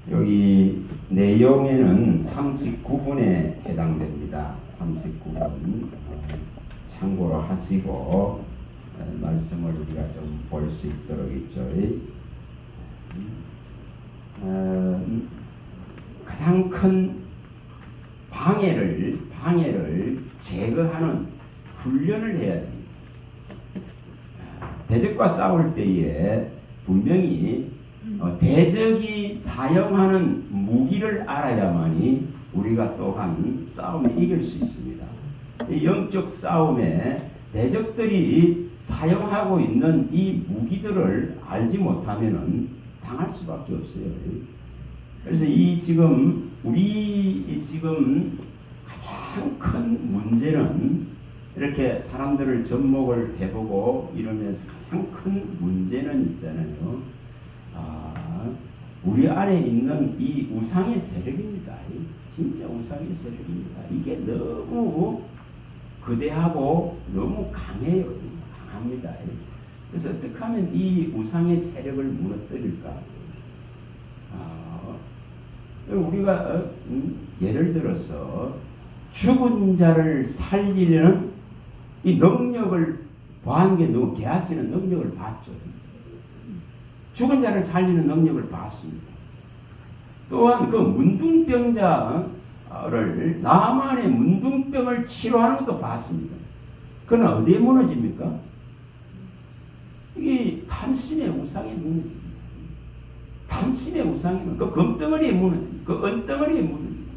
여기 내용에는 39분에 해당됩니다. 39분 참고로 하시고 말씀을 우리가 좀 볼 수 있도록 있죠. 가장 큰 방해를 제거하는 훈련을 해야 됩니다. 대적과 싸울 때에 분명히 대적이 사용하는 무기를 알아야만이 우리가 또한 싸움에 이길 수 있습니다. 이 영적 싸움에 대적들이 사용하고 있는 이 무기들을 알지 못하면은 당할 수밖에 없어요. 그래서 우리 가장 큰 문제는 이렇게 사람들을 접목을 해보고 이러면서 가장 큰 문제는 있잖아요. 우리 안에 있는 이 우상의 세력입니다. 진짜 우상의 세력입니다. 이게 너무 거대하고 너무 강해요. 강합니다. 그래서 어떻게 하면 이 우상의 세력을 무너뜨릴까? 우리가 예를 들어서 죽은 자를 살리려는 이 능력을 보한 게 너무 게하시는 능력을 봤죠. 죽은 자를 살리는 능력을 봤습니다. 또한 그 문둥병자를 나만의 문둥병을 치료하는 것도 봤습니다. 그러나 어디에 무너집니까? 이게 탐심의 우상에 무너집니다. 탐심의 우상이면 그 금덩어리에 무너집니다. 그 은덩어리에 무너집니다.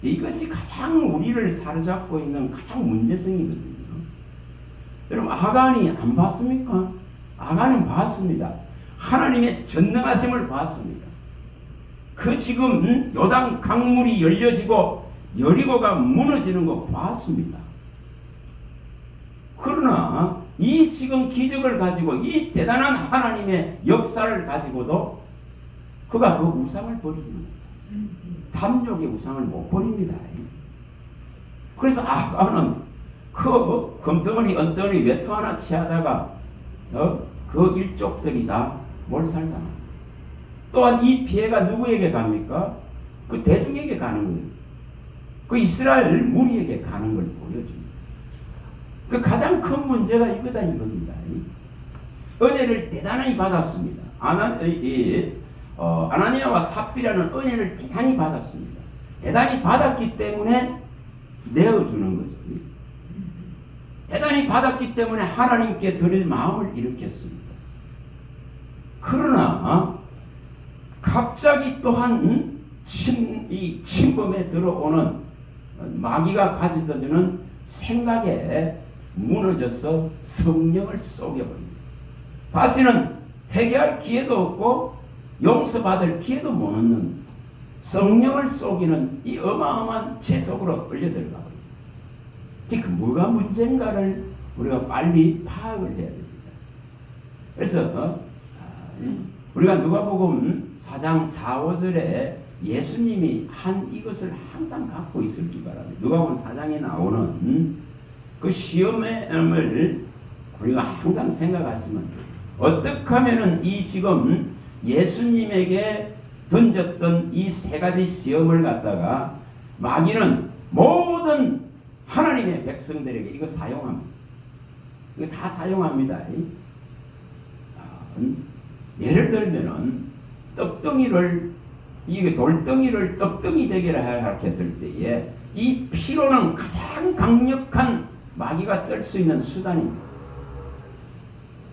이것이 가장 우리를 사로잡고 있는 가장 문제성이거든요. 여러분 아간이 안 봤습니까? 아간은 봤습니다. 하나님의 전능하심을 봤습니다. 그 지금 요단 강물이 열려지고 여리고가 무너지는 거 봤습니다. 그러나 이 지금 기적을 가지고 이 대단한 하나님의 역사를 가지고도 그가 그 우상을 버리는 겁니다. 탐욕의 우상을 못 버립니다. 그래서 아간은 그 금덩어리 은덩어리 외투 하나 취하다가 그 일족들이 다 몰살당합니다. 또한 이 피해가 누구에게 갑니까? 그 대중에게 가는 거예요. 그 이스라엘 무리에게 가는 걸 보여줍니다. 그 가장 큰 문제가 이겁니다. 은혜를 대단히 받았습니다. 아나니아와 삽비라는 은혜를 대단히 받았습니다. 대단히 받았기 때문에 내어주는 거죠. 대단히 받았기 때문에 하나님께 드릴 마음을 일으켰습니다. 그러나 갑자기 또한 이 침범에 들어오는 마귀가 가져다주는 생각에 무너져서 성령을 쏘겨버립니다. 다시는 회개할 기회도 없고 용서받을 기회도 못 얻는 성령을 쏘기는 이 어마어마한 죄속으로 끌려들어가 버립니다. 그 뭐가 문제인가를 우리가 빨리 파악을 해야 됩니다. 그래서 우리가 누가복음 4장 4, 5절에 예수님이 한 이것을 항상 갖고 있을기 바랍니다. 누가복음 4장에 나오는 그 시험을 우리가 항상 생각하시면 어떻게 하면은 이 지금 예수님에게 던졌던 이 세 가지 시험을 갖다가 마귀는 모든 하나님의 백성들에게 이거 사용합니다. 이거 다 사용합니다. 예를 들면은 떡덩이를 이게 돌덩이를 떡덩이 되게 했을 때에 이 피로는 가장 강력한 마귀가 쓸 수 있는 수단입니다.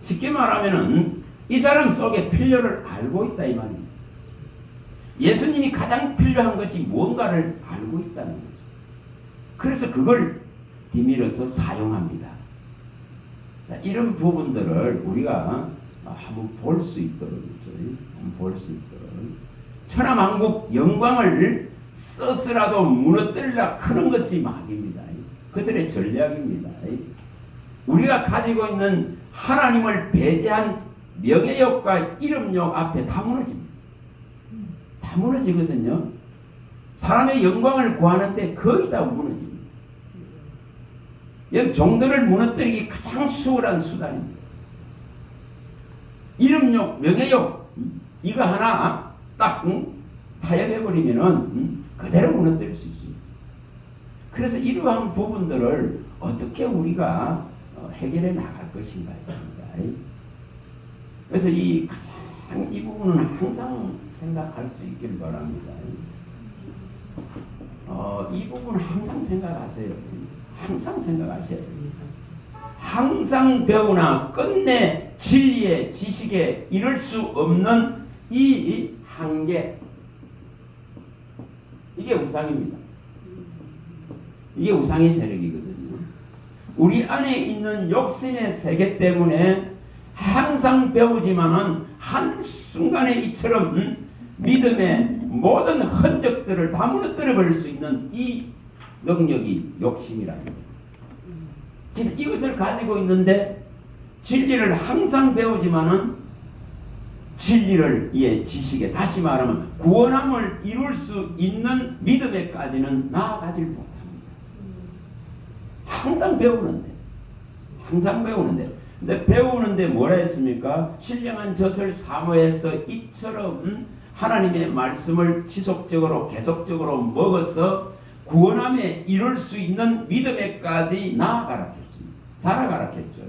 쉽게 말하면은 이 사람 속에 필요를 알고 있다 이 말입니다. 예수님이 가장 필요한 것이 무언가를 알고 있다는 거죠. 그래서 그걸 뒤밀어서 사용합니다. 자, 이런 부분들을 우리가 한번 볼 수 있도록 천하만국 영광을 써서라도 무너뜨리려 크는 것이 마귀입니다. 그들의 전략입니다. 우리가 가지고 있는 하나님을 배제한 명예욕과 이름욕 앞에 다 무너집니다. 다 무너지거든요. 사람의 영광을 구하는데 거의 다 무너집니다. 종들을 무너뜨리기 가장 수월한 수단입니다. 이름욕, 명예욕 이거 하나 딱 딱 타협해버리면은 그대로 무너뜨릴 수 있습니다. 그래서 이러한 부분들을 어떻게 우리가 해결해 나갈 것인가요? 그래서 이 부분은 항상 생각할 수 있기를 바랍니다. 이 부분은 항상 생각하세요. 항상 생각하셔야 됩니다. 항상 배우나 끝내 진리의 지식에 이를 수 없는 이 한계, 이게 우상입니다. 이게 우상의 세력이거든요. 우리 안에 있는 욕심의 세계 때문에 항상 배우지만은 한순간에 이처럼 믿음의 모든 흔적들을 다 무너뜨려 버릴 수 있는 이 능력이 욕심이랍니다. 그래서 이것을 가지고 있는데 진리를 항상 배우지만은 진리를 이해 지식에, 다시 말하면 구원함을 이룰 수 있는 믿음에까지는 나아가질 못합니다. 항상 배우는데 근데 배우는데 뭐라 했습니까? 신령한 젖을 사모해서 이처럼 하나님의 말씀을 지속적으로 계속적으로 먹어서 구원함에 이룰 수 있는 믿음에까지 나아가라 했습니다. 자라가라 했죠.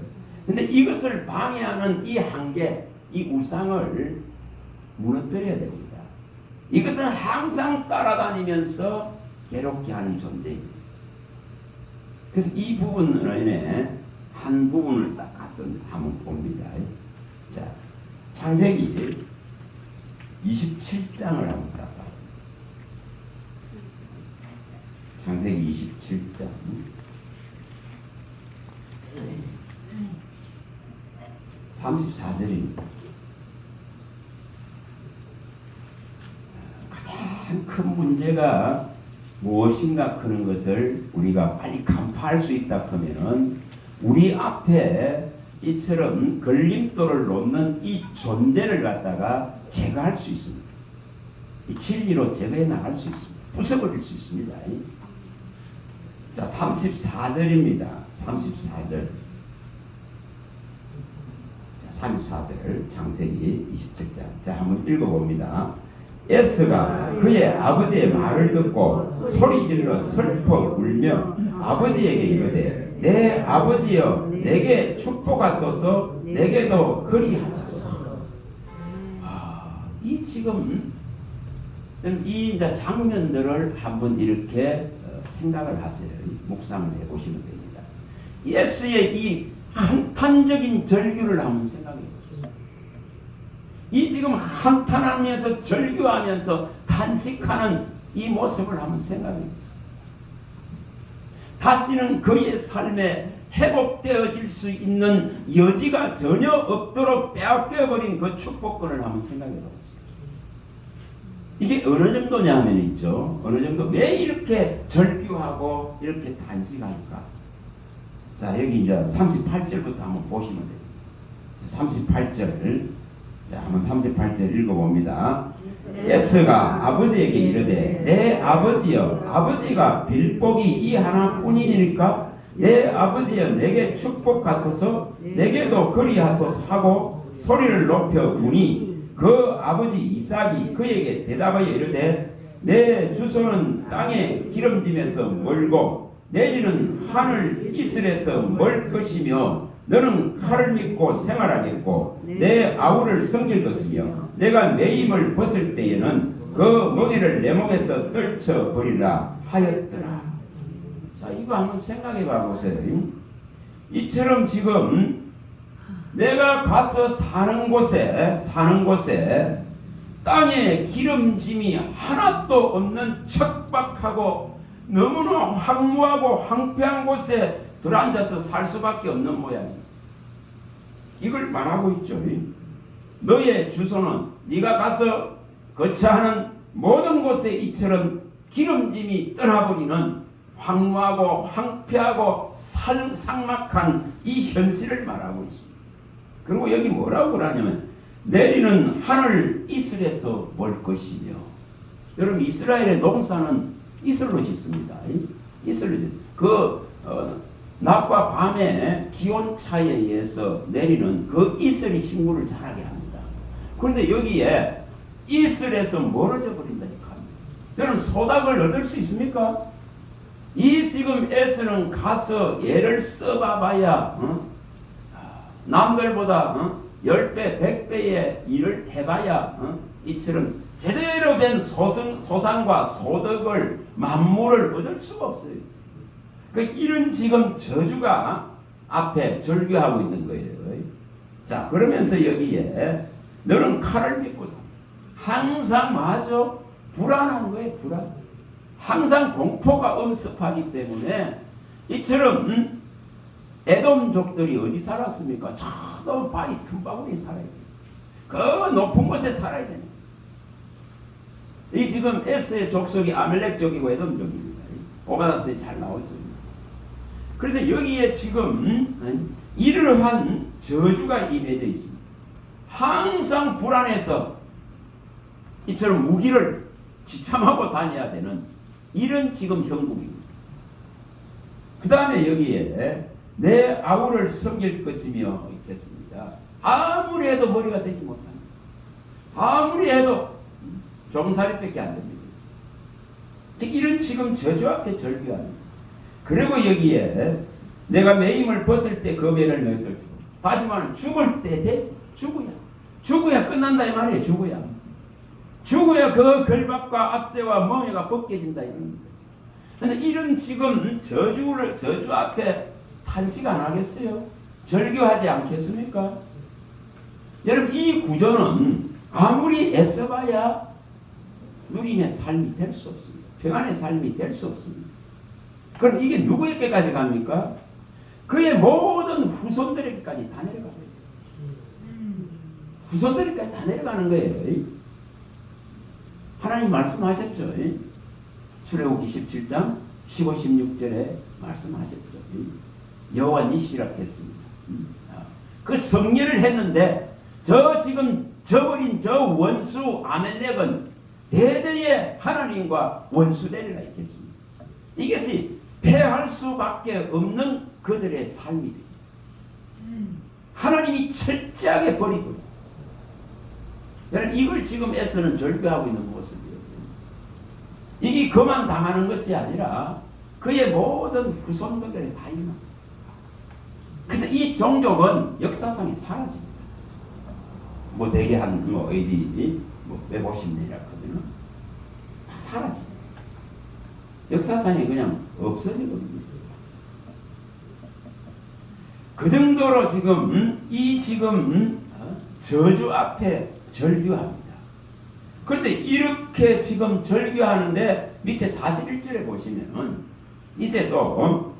근데 이것을 방해하는 이 한계, 이 우상을 무너뜨려야 됩니다. 이것은 항상 따라다니면서 괴롭게 하는 존재입니다. 그래서 이 부분에 한 부분을 딱 가서 한번 봅니다. 자, 창세기 27장을 한번 딱 봐요. 창세기 27장 34절입니다. 가장 큰 문제가 무엇인가 하는 것을 우리가 빨리 간파할 수 있다 하면은 우리 앞에 이처럼 걸림돌을 놓는 이 존재를 갖다가 제거할 수 있습니다. 이 진리로 제거해 나갈 수 있습니다. 부숴버릴 수 있습니다. 자, 34절입니다. 34절. 자, 34절 창세기 27장. 자, 한번 읽어봅니다. 에스가 그의 아버지의 말을 듣고 소리질러 슬퍼 울며 아버지에게 이르되 내 아버지여 내게 축복하소서 내게도 그리하소서. 이 지금 이 이제 장면들을 한번 이렇게 생각을 하세요. 묵상을 해보시면 됩니다. 예수의 이 한탄적인 절규를 한번 생각해 보세요. 이 지금 한탄하면서 절규하면서 탄식하는 이 모습을 한번 생각해 보세요. 다시는 그의 삶에 회복되어질 수 있는 여지가 전혀 없도록 빼앗겨버린 그 축복권을 한번 생각해 보세요. 이게 어느 정도냐 하면 있죠. 어느 정도, 왜 이렇게 절규하고 이렇게 탄식할까? 자, 여기 이제 38절부터 한번 보시면 됩니다. 38절. 자, 한번 38절 읽어봅니다. 에스가 아버지에게 이르되 내 아버지여 아버지가 빌복이 이 하나뿐이니까 내 아버지여 내게 축복하소서 내게도 그리하소서 하고 소리를 높여 우니 그 아버지 이삭이 그에게 대답하여 이르되 내 주소는 땅의 기름짐에서 멀고 내리는 하늘 이슬에서 멀 것이며 너는 칼을 믿고 생활하겠고 내 아우를 섬길 것이며 내가 내 힘을 벗을 때에는 그 머리를 내 목에서 떨쳐버리라 하였더라. 자, 이거 한번 생각해 봐보세요. 이처럼 지금 내가 가서 사는 곳에 땅에 기름짐이 하나도 없는 척박하고 너무나 황무하고 황폐한 곳에 들어앉아서 살 수밖에 없는 모양이에요. 이걸 말하고 있죠. 너의 주소는 네가 가서 거처하는 모든 곳에 이처럼 기름짐이 떠나버리는 황무하고 황폐하고 삭막한 이 현실을 말하고 있습니다. 그리고 여기 뭐라고 그러냐면 내리는 하늘 이슬에서 멀 것이며, 여러분 이스라엘의 농사는 이슬로 짓습니다. 이슬로 짓. 낮과 밤의 기온 차이에 의해서 내리는 그 이슬이 식물을 자라게 합니다. 그런데 여기에 이슬에서 멀어져 버린다니까. 여러분 소닥을 얻을 수 있습니까? 이 지금 에서는 가서 얘를 써봐봐야 남들보다 10배, 100배의 일을 해봐야 이처럼 제대로 된 소상과 소득을 만물을 얻을 수가 없어요. 그 이런 지금 저주가 앞에 절규하고 있는 거예요. 자, 그러면서 여기에 너는 칼을 믿고 산다. 항상 맞아. 불안한 거예요. 불안. 항상 공포가 엄습하기 때문에 이처럼 에돔족들이 어디 살았습니까? 저 바위 틈바구니에 살아야 돼요. 그 높은 곳에 살아야 됩니다. 이 지금 에스의 족속이 아멜렉족이고 에돔족입니다. 오바다스에 잘 나오죠. 그래서 여기에 지금 이러한 저주가 임해져 있습니다. 항상 불안해서 이처럼 무기를 지참하고 다녀야 되는 이런 지금 형국입니다. 그 다음에 여기에 내 아우를 섬길 것이며 있겠습니다. 아무리 해도 머리가 되지 못합니다. 아무리 해도 종살이밖에 안 됩니다. 이런 지금 저주 앞에 절규합니다. 그리고 여기에 내가 매임을 벗을 때 그 매를 너희 떨치고 다시 말하면 죽을 때 되지. 죽어야 끝난다 이 말이에요. 죽어야 그 결박과 압제와 멍에가 벗겨진다 이런 거예요. 그런데 이런 지금 저주 앞에 탄식 안 하겠어요? 절규하지 않겠습니까? 여러분 이 구조는 아무리 애써봐야 누림의 삶이 될 수 없습니다. 평안의 삶이 될 수 없습니다. 그럼 이게 누구에게까지 갑니까? 그의 모든 후손들에게까지 다 내려가요. 후손들에게까지 다 내려가는 거예요. 하나님 말씀하셨죠. 출애굽기 17장 15, 16절에 말씀하셨죠. 여호와 니시라 했습니다. 그 성례를 했는데 저 지금 저버린 저 원수 아멜렉은 대대의 하나님과 원수되리라 했겠습니다. 이것이 패할 수밖에 없는 그들의 삶이 됩니다. 하나님이 철저하게 버리고 여러분 이걸 지금 에서는 절규하고 있는 모습이에요. 이게 그만 당하는 것이 아니라 그의 모든 후손들에 다 일어납니다. 그래서 이 종족은 역사상에 사라집니다. 뭐 대개 한 AD 150년이라 하거든요. 다 사라집니다. 역사상에 그냥 없어지거든요. 그 정도로 지금 이 지금 저주 앞에 절규합니다. 그런데 이렇게 지금 절규하는데 밑에 41절에 보시면은 이제 또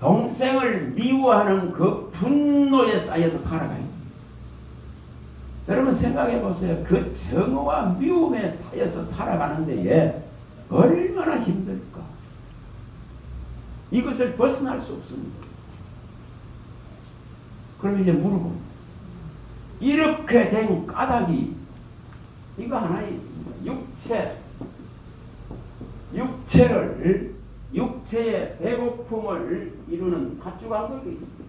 동생을 미워하는 그 분노에 쌓여서 살아가요. 여러분 생각해 보세요. 그 정오와 미움에 쌓여서 살아가는 데에 얼마나 힘들까. 이것을 벗어날 수 없습니다. 그럼 이제 물어봅니다. 이렇게 된 까닭이 이거 하나에 있습니다. 육체의 배고픔을 이루는 팥죽 한국이 있습니다.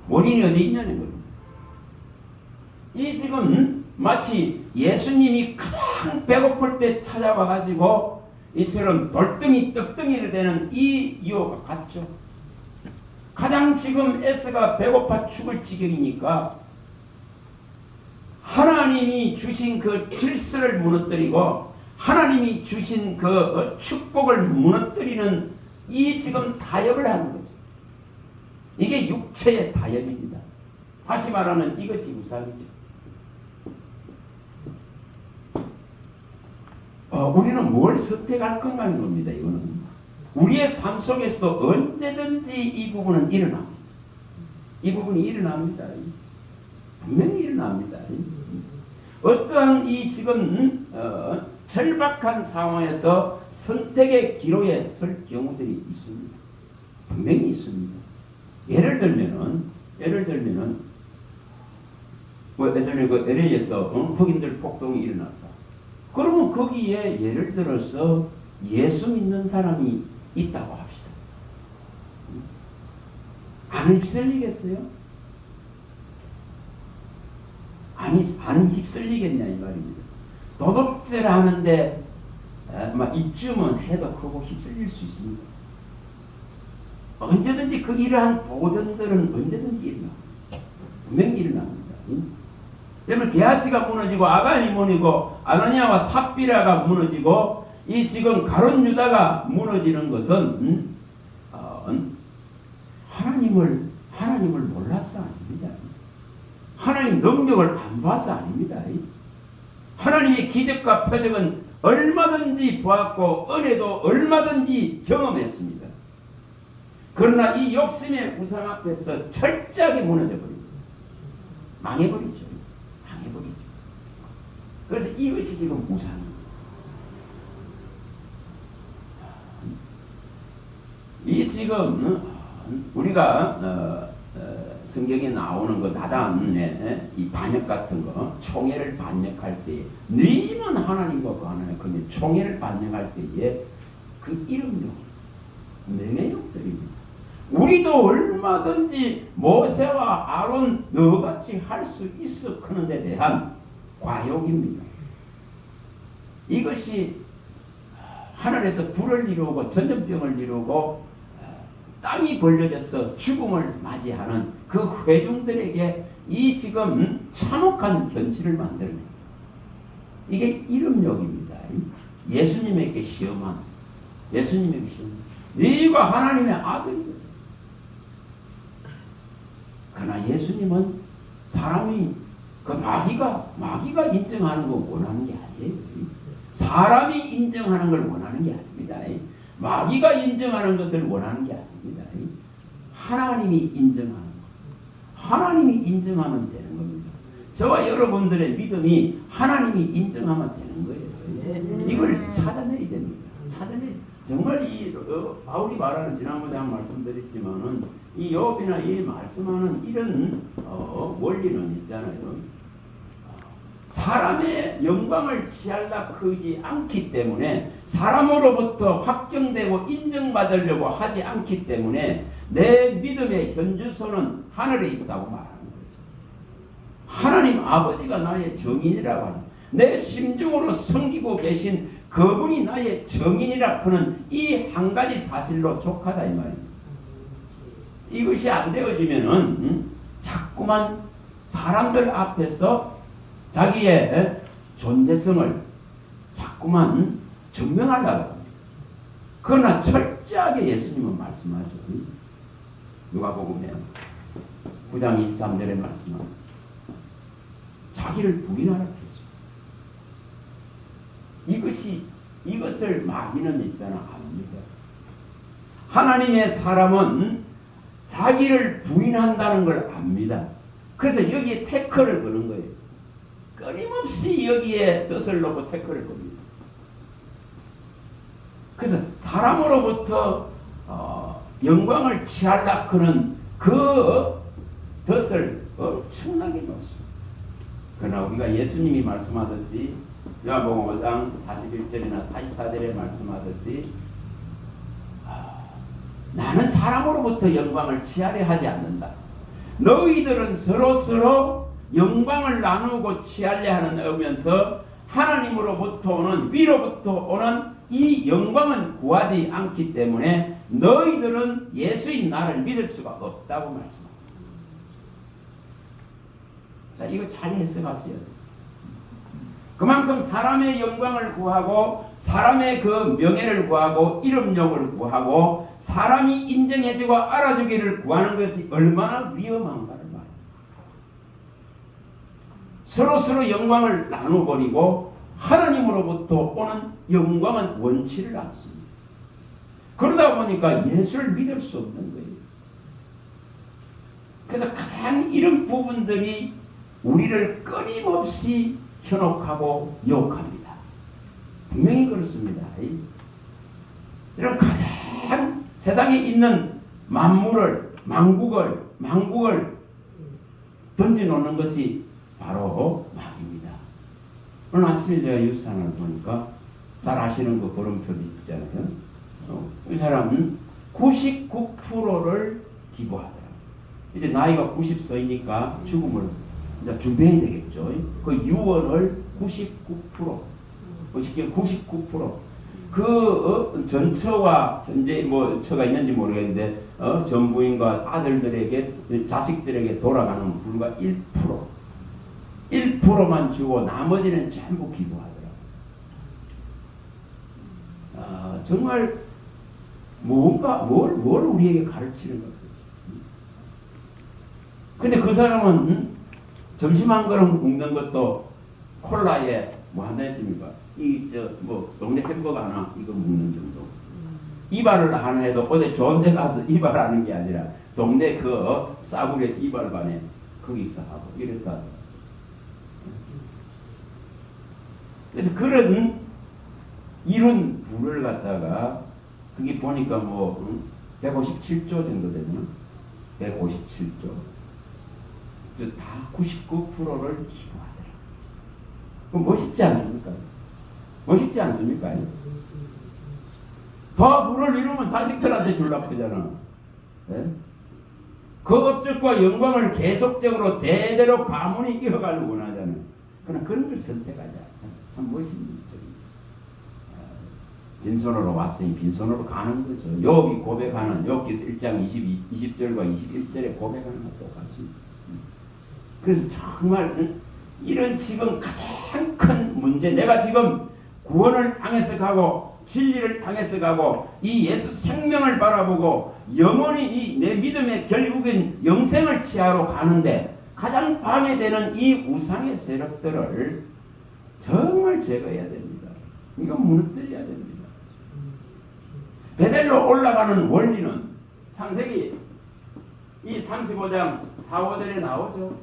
원인이 어디 있냐는 겁니다. 이 지금 마치 예수님이 가장 배고플 때 찾아와가지고 이처럼 돌덩이 떡덩이를 되는 이 이유가 같죠. 가장 지금 에스가 배고파 죽을 지경이니까 하나님이 주신 그 질서를 무너뜨리고 하나님이 주신 그 축복을 무너뜨리는 이 지금 타협을 하는 거죠. 이게 육체의 타협입니다. 다시 말하면 이것이 우상이죠. 우리는 뭘 선택할 건가 하는 겁니다. 이거는 우리의 삶 속에서도 언제든지 이 부분은 일어납니다. 이 부분이 일어납니다. 분명히 일어납니다. 어떠한 이 지금 절박한 상황에서 선택의 기로에 설 경우들이 있습니다. 분명히 있습니다. 예를 들면은 뭐 예전에 그 LA에서 흑인들 폭동이 일어났다. 그러면 거기에 예를 들어서 예수 믿는 사람이 있다고 합시다. 안 휩쓸리겠어요? 안 휩쓸리겠냐 이 말입니다. 도둑질 하는데 이쯤은 해도 그거 휩쓸릴 수 있습니다. 언제든지 그 이러한 도전들은 언제든지 일어납니다. 분명히 일어납니다. 여러분 게하시가 무너지고 아간이 무너지고 아나니아와 삽비라가 무너지고 이 지금 가룟 유다가 무너지는 것은 하나님을 몰라서 아닙니다. 하나님 능력을 안 봐서 아닙니다. 하나님의 기적과 표적은 얼마든지 보았고 은혜도 얼마든지 경험했습니다. 그러나 이 욕심의 우상 앞에서 철저하게 무너져 버립니다. 망해버리죠. 그래서 이것이 지금 우상입니다. 이 지금 우리가 성경에 나오는 거 나단의 이 반역 같은 거 총회를 반역할 때에 너희는 하나님과 그 하나님 그 총회를 반역할 때에 그 이름용 명예욕들입니다. 우리도 얼마든지 모세와 아론 너같이 할 수 있어 그런 데 대한 과욕입니다. 이것이 하늘에서 불을 이루고 전염병을 이루고 땅이 벌려져서 죽음을 맞이하는 그 회중들에게 이 지금 참혹한 현실을 만들어냅니다. 이게 이름욕입니다. 예수님에게 시험한 네가 하나님의 아들이거든. 그러나 예수님은 사람이 그 마귀가 인정하는 거 원하는 게 아니에요. 사람이 인정하는 걸 원하는 게 아닙니다. 마귀가 인정하는 것을 원하는 게 아닙니다. 하나님이 인정하는 것. 하나님이 인정하면 되는 겁니다. 저와 여러분들의 믿음이 하나님이 인정하면 되는 거예요. 이걸 찾아내야 됩니다. 정말 이 바울이 말하는 지난번에 한 말씀드렸지만은 이 욥이나 이 말씀하는 이런 원리는 있잖아요. 사람의 영광을 취하려 하지 않기 때문에 사람으로부터 확정되고 인정받으려고 하지 않기 때문에 내 믿음의 현주소는 하늘에 있다고 말하는 거죠. 하나님 아버지가 나의 정인이라고 하는 내 심중으로 섬기고 계신 그분이 나의 정인이라 하는 이 한 가지 사실로 족하다 이 말입니다. 이것이 안 되어지면은 자꾸만 사람들 앞에서 자기의 존재성을 자꾸만 증명하려고 합니다. 그러나 철저하게 예수님은 말씀하죠. 누가복음에 9장 23절에 말씀합니다. 자기를 부인하라 했죠. 이것을 마귀는 있잖아 압니다. 하나님의 사람은 자기를 부인한다는 걸 압니다. 그래서 여기에 태클을 거는 거예요. 끊임없이 여기에 뜻을 놓고 태클을 겁니다. 그래서 사람으로부터 영광을 취하려고 하는 그 뜻을 엄청나게 놓습니다. 그러나 우리가 예수님이 말씀하듯이 요한복음 5장 41절이나 44절에 말씀하듯이 나는 사람으로부터 영광을 취하려 하지 않는다. 너희들은 서로 영광을 나누고 취하려 하면서 하나님으로부터 오는 위로부터 오는 이 영광은 구하지 않기 때문에 너희들은 예수인 나를 믿을 수가 없다고 말씀합니다. 자, 이거 잘 해석하세요. 그만큼 사람의 영광을 구하고 사람의 그 명예를 구하고 이름욕을 구하고 사람이 인정해주고 알아주기를 구하는 것이 얼마나 위험한가를 말합니다. 서로 영광을 나눠버리고 하나님으로부터 오는 영광은 원치를 않습니다. 그러다 보니까 예수를 믿을 수 없는 거예요. 그래서 가장 이런 부분들이 우리를 끊임없이 현혹하고 유혹합니다. 분명히 그렇습니다. 이런 가장 세상에 있는 만물을 만국을 던져놓는 것이 바로 마귀입니다. 오늘 아침에 제가 뉴스상을 보니까 잘 아시는 그 걸음표도 있잖아요. 이 사람은 99%를 기부하더라고요. 이제 나이가 90세이니까 죽음을 이제 준비해야 되겠죠. 그 유언을 99%, 99%. 전처와 현재 뭐 처가 있는지 모르겠는데 전부인과 아들들에게 자식들에게 돌아가는 불과 1%만 주고 나머지는 전부 기부하더라. 정말 뭘 우리에게 가르치는 거죠. 근데 그 사람은 점심 한 그릇 먹는 것도 콜라에 뭐 하나 했습니까? 동네 햄버거 하나 이거 먹는 정도. 이발을 하나 해도 어디 좋은 데 가서 이발하는 게 아니라 동네 싸구려 이발관에 거기서 하고 이랬다. 그래서 그런 이런 부를 갖다가 그게 보니까 157조 정도 되냐? 157조. 다 99%를 기부하더라. 그럼 멋있지 않습니까? 멋있지 않습니까? 더 부를 이루면 자식들한테 주려고 하잖아. 네? 그 업적과 영광을 계속적으로 대대로 가문이 이어가길 원하잖아. 그러나 그런 걸 선택하자. 참 멋있는 일이죠. 빈손으로 왔으니 빈손으로 가는 거죠. 욥이 고백하는 욥기서 1장 20절과 21절에 고백하는 것 똑같습니다. 그래서 정말 이런 지금 가장 큰 문제, 내가 지금 구원을 향해서 가고 진리를 향해서 가고 이 예수 생명을 바라보고 영원히 내 믿음의 결국엔 영생을 취하러 가는데 가장 방해되는 이 우상의 세력들을 정말 제거해야 됩니다. 이건 무너뜨려야 됩니다. 베델로 올라가는 원리는 창세기 이 35장 4, 5절에 나오죠.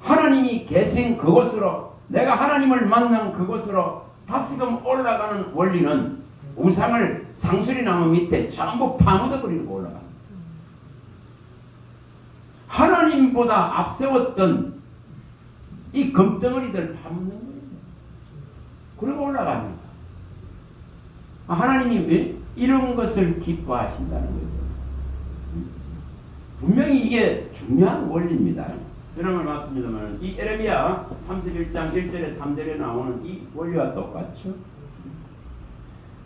하나님이 계신 그곳으로, 내가 하나님을 만난 그곳으로 다시금 올라가는 원리는 우상을 상수리나무 밑에 전부 파묻어 버리고 올라갑니다. 하나님보다 앞세웠던 이 금덩어리들 파묻는 거예요. 그리고 올라갑니다. 하나님이 왜 이런 것을 기뻐하신다는 거죠. 분명히 이게 중요한 원리입니다. 그런 걸 맞습니다만 이 에레미야 31장 1절에 3절에 나오는 이 원리와 똑같죠.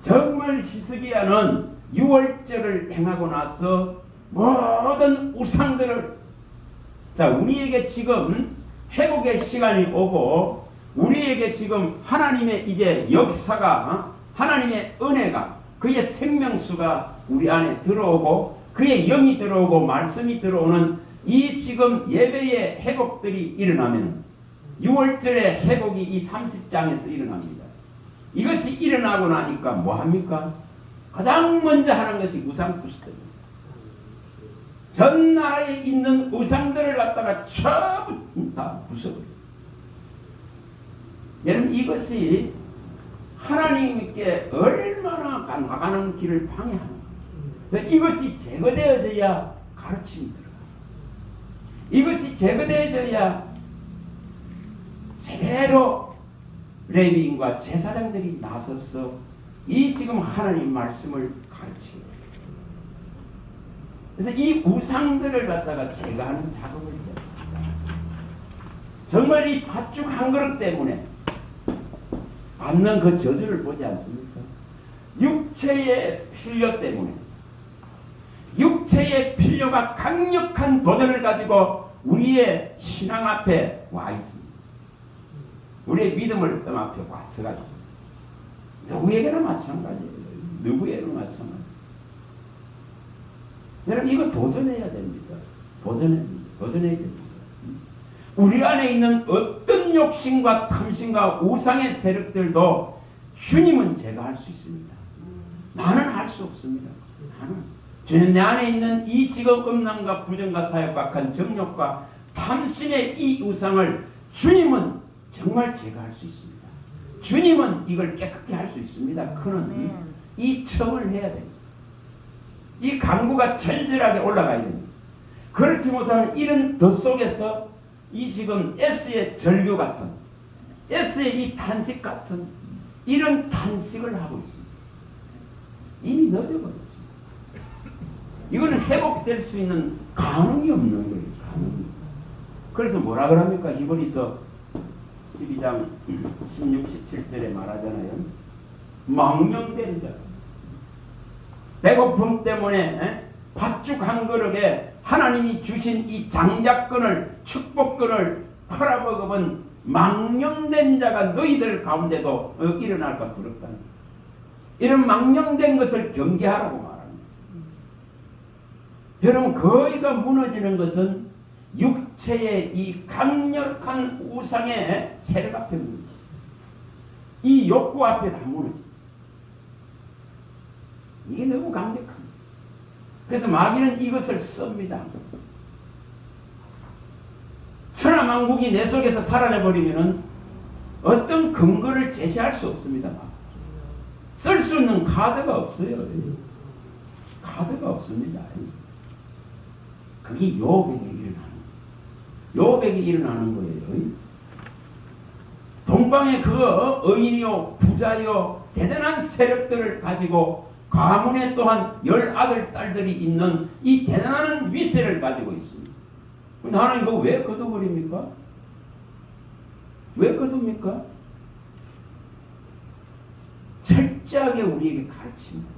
정말 히스기야는 유월절을 행하고 나서 모든 우상들을 우리에게 지금 회복의 시간이 오고 우리에게 지금 하나님의 이제 역사가 하나님의 은혜가 그의 생명수가 우리 안에 들어오고 그의 영이 들어오고 말씀이 들어오는 이 지금 예배의 회복들이 일어나면 6월절의 회복이 이 30장에서 일어납니다. 이것이 일어나고 나니까 뭐합니까? 가장 먼저 하는 것이 우상 부수입니다. 전 나라에 있는 우상들을 갖다가 전부 다 부숴버려요. 여러분 이것이 하나님께 얼마나 나가는 길을 방해하는가. 이것이 제거되어져야 가르침이 들어가요. 이것이 제거되어져야 제대로 레위인과 제사장들이 나서서 이 지금 하나님 말씀을 가르치고 그래서 이 우상들을 갖다가 제거하는 작업을 해야 됩니다. 정말 이 팥죽 한 그릇 때문에 받는 그 저주를 보지 않습니까? 육체의 필요 때문에 육체의 필요가 강력한 도전을 가지고 우리의 신앙 앞에 와 있습니다. 우리의 믿음을 뜸 앞에 와서가 있습니다. 누구에게나 마찬가지예요. 누구에게나 마찬가지. 여러분 이거 도전해야 됩니다. 도전해야 됩니다. 우리 안에 있는 어떤 욕심과 탐심과 우상의 세력들도 주님은 제거할 수 있습니다. 나는 할 수 없습니다. 주님 내 안에 있는 이 지금 음란과 부정과 사역과 정욕과 탐심의 이 우상을 주님은 정말 제거할 수 있습니다. 주님은 이걸 깨끗게 할 수 있습니다. 그는 이 청을 해야 됩니다. 이 강구가 절절하게 올라가야 됩니다. 그렇지 못하는 이런 더 속에서 이 지금 S의 절규 같은 S의 이 탄식 같은 이런 탄식을 하고 있습니다. 이미 늦어버렸습니다. 이거는 회복될 수 있는 가능이 없는 거예요. 그래서 뭐라 그럽니까? 히브리서 12장 16, 17절에 말하잖아요. 망령된 자. 배고픔 때문에 팥죽 한 그릇에 하나님이 주신 이 장자권을, 축복권을 팔아먹은 망령된 자가 너희들 가운데도 일어날까 두렵다. 이런 망령된 것을 경계하라고 말합니다. 여러분, 거의가 무너지는 것은 육체의 이 강력한 우상의 세력 앞에 무너지. 이 욕구 앞에 다 무너지. 이게 너무 강력합니다. 그래서 마귀는 이것을 씁니다. 천하만국이 내 속에서 살아내버리면은 어떤 근거를 제시할 수 없습니다. 쓸 수 있는 카드가 없어요. 카드가 없습니다. 그게 요백이 일어나는 거예요. 동방의 그 의인이요 부자요 대단한 세력들을 가지고 가문에 또한 10아들 딸들이 있는 이 대단한 위세를 가지고 있습니다. 근데 하나님 그거 왜 거둬버립니까? 왜 거둡니까? 철저하게 우리에게 가르칩니다.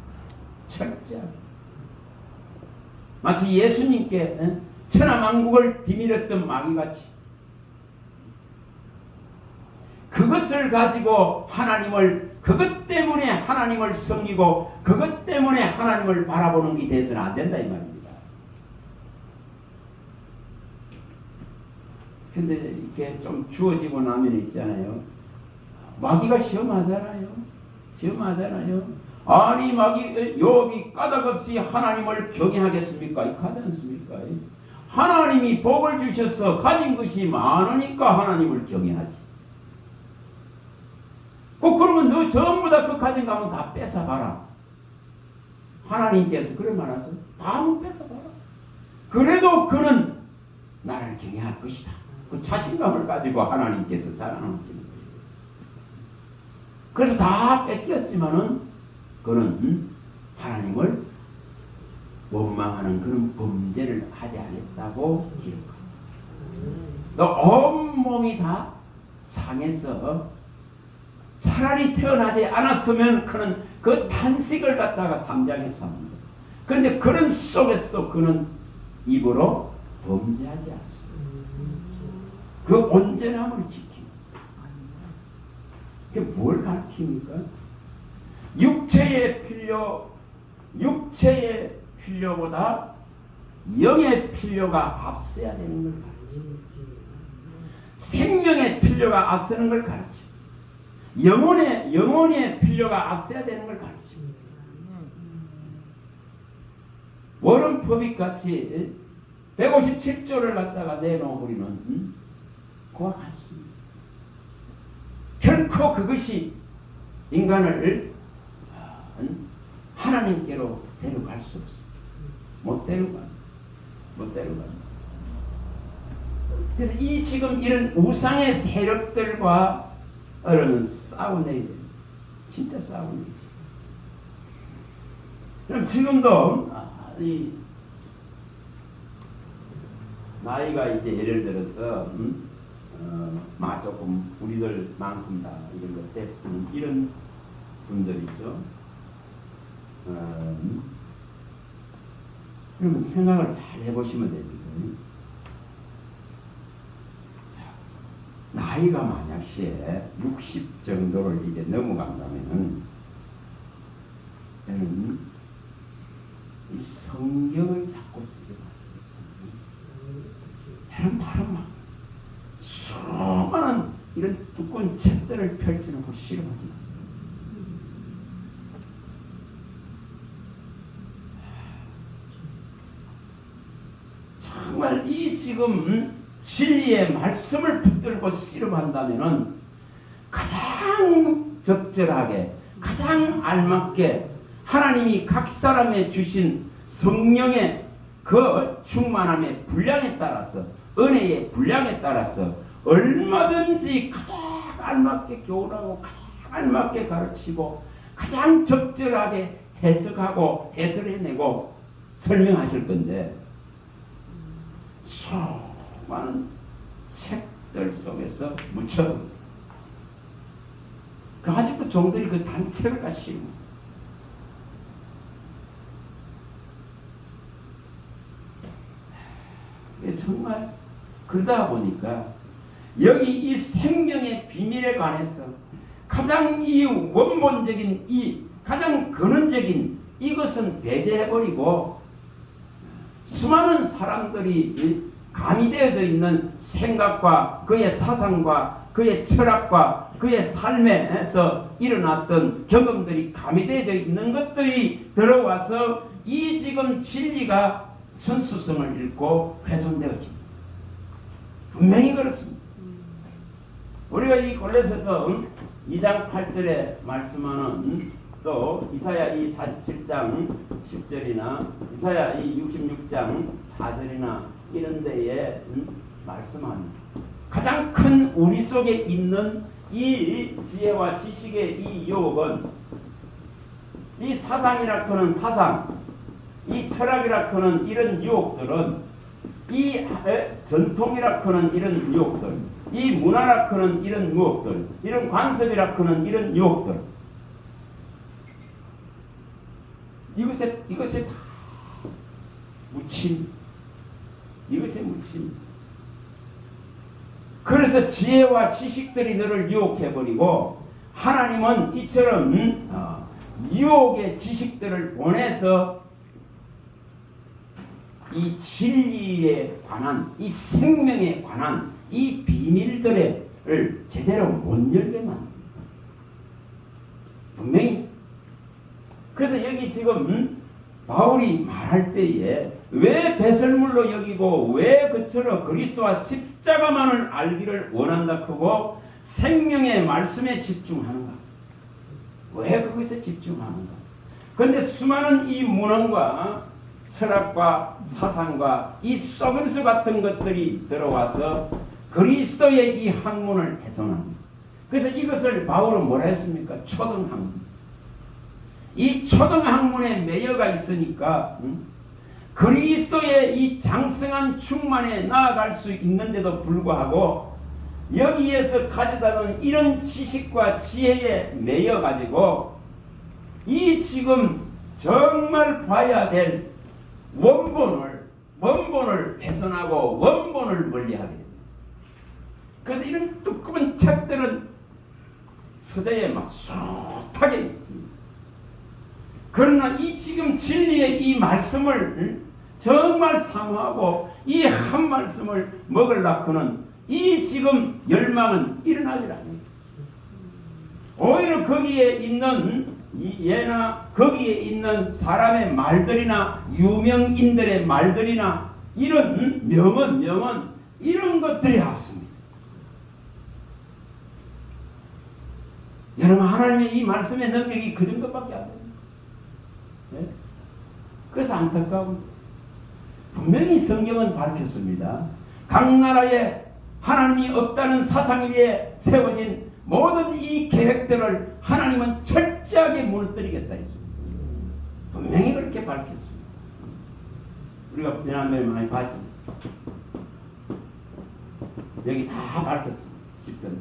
철저하게. 마치 예수님께 천하만국을 뒤밀었던 마귀같이 그것을 가지고 그것 때문에 하나님을 섬기고 그것 때문에 하나님을 바라보는 게 돼서는 안 된다 이 말입니다. 근데 이렇게 좀 주어지고 나면 있잖아요. 마귀가 시험하잖아요. 아니 마귀 욥이 까닭없이 하나님을 경외하겠습니까? 이렇게 하지 않습니까? 하나님이 복을 주셔서 가진 것이 많으니까 하나님을 경외하지. 그러면 너 전부 다 그 가진 거 하면 다 뺏어봐라. 하나님께서 그런 말하죠. 다 한번 뺏어봐라. 그래도 그는 나를 경외할 것이다. 그 자신감을 가지고 하나님께서 자랑하시는 거예요. 그래서 다 뺏겼지만은 그는 하나님을 원망하는 그런 범죄를 하지 않았다고 기록합니다. 너 온몸이 다 상해서 차라리 태어나지 않았으면 그는 그 탄식을 갖다가 삼장에서 합니다. 그런데 그런 속에서도 그는 입으로 범죄하지 않습니다. 그 온전함을 지킵니다. 그게 뭘 가르칩니까? 육체의 필요보다 영의 필요가 앞서야 되는 걸 가르칩니다. 생명의 필요가 앞서는 걸 가르칩니다. 영혼의 필요가 앞서야 되는 걸 가르칩니다. 워런 퍼빗 같이 157조를 갖다가 내놓으리는 그와 같습니다. 결코 그것이 인간을 하나님께로 데려갈 수 없습니다. 못 데려갑니다. 그래서 지금 이런 우상의 세력들과 여러분 싸워내야 됩니다. 진짜 싸워내야 됩니다. 그럼 지금도 이 나이가 이제 예를 들어서 조금 우리들만큼 다 이런 것 때문에 이런 분들이죠. 그러면 생각을 잘 해보시면 됩니다. 나이가 만약에 60 정도를 이제 넘어간다면은 저는 이 성경을 자꾸 쓰게 봤습니다. 여러분 다른 막 수많은 이런 두꺼운 책들을 펼쳐놓고 싫어하지 마세요. 정말 이 지금 진리의 말씀을 붙들고 씨름한다면은 가장 적절하게, 가장 알맞게 하나님이 각 사람에 주신 성령의 그 충만함의 분량에 따라서, 은혜의 분량에 따라서 얼마든지 가장 알맞게 교훈하고 가장 알맞게 가르치고 가장 적절하게 해석하고 해설해내고 설명하실 건데 수많은 책들 속에서 묻혀. 그 아직도 종들이 그 단책을 가시고. 정말 그러다 보니까 여기 이 생명의 비밀에 관해서 가장 이 원본적인 이 가장 근원적인 이것은 배제해버리고 수많은 사람들이 가미되어져 있는 생각과 그의 사상과 그의 철학과 그의 삶에서 일어났던 경험들이 가미되어져 있는 것들이 들어와서 이 지금 진리가 순수성을 잃고 훼손되어집니다. 분명히 그렇습니다. 우리가 이 골로새서 2장 8절에 말씀하는 또 이사야 이 47장 10절이나 이사야 이 66장 4절이나 이런 데에 말씀합니다. 가장 큰 우리 속에 있는 이 지혜와 지식의 이 유혹은 이 사상이라 하는 사상, 이 철학이라 하는 이런 유혹들은 이 전통이라 하는 이런 유혹들, 이 문화라 하는 이런 유혹들, 이런 관습이라 하는 이런 유혹들, 이것에 다 묻힌, 이것에 묻힌. 그래서 지혜와 지식들이 너를 유혹해버리고 하나님은 이처럼 유혹의 지식들을 보내서 이 진리에 관한, 이 생명에 관한 이 비밀들을 제대로 못 열게 만듭니다. 분명히. 그래서 여기 지금 바울이 말할 때에 왜 배설물로 여기고 왜 그처럼 그리스도와 십자가만을 알기를 원한다 하고 생명의 말씀에 집중하는가? 왜 그것에 집중하는가? 그런데 수많은 이 문헌과 철학과 사상과 이 썩음수 같은 것들이 들어와서 그리스도의 이 학문을 훼손합니다. 그래서 이것을 바울은 뭐라 했습니까? 초등학문. 이 초등학문에 매여가 있으니까 그리스도의 이 장성한 충만에 나아갈 수 있는데도 불구하고 여기에서 가져다는 이런 지식과 지혜에 매여가지고 이 지금 정말 봐야 될 원본을 훼손하고 원본을 멀리하게 됩니다. 그래서 이런 두꺼운 책들은 서재에 막 숱하게 있습니다. 그러나 이 지금 진리의 이 말씀을 정말 사모하고 이 한 말씀을 먹으려고는 이 지금 열망은 일어나질 않습니다. 오히려 거기에 있는 예나 거기에 있는 사람의 말들이나 유명인들의 말들이나 이런 명언 이런 것들이 없습니다. 여러분 하나님의 이 말씀의 능력이 그 정도밖에 안 됩니다. 네? 그래서 안타까운 분명히 성경은 밝혔습니다. 각 나라에 하나님이 없다는 사상 위에 세워진 모든 이 계획들을 하나님은 철저하게 무너뜨리겠다 했습니다. 분명히 그렇게 밝혔습니다. 우리가 지난번에 많이 봤습니다. 여기 다 밝혔습니다. 10편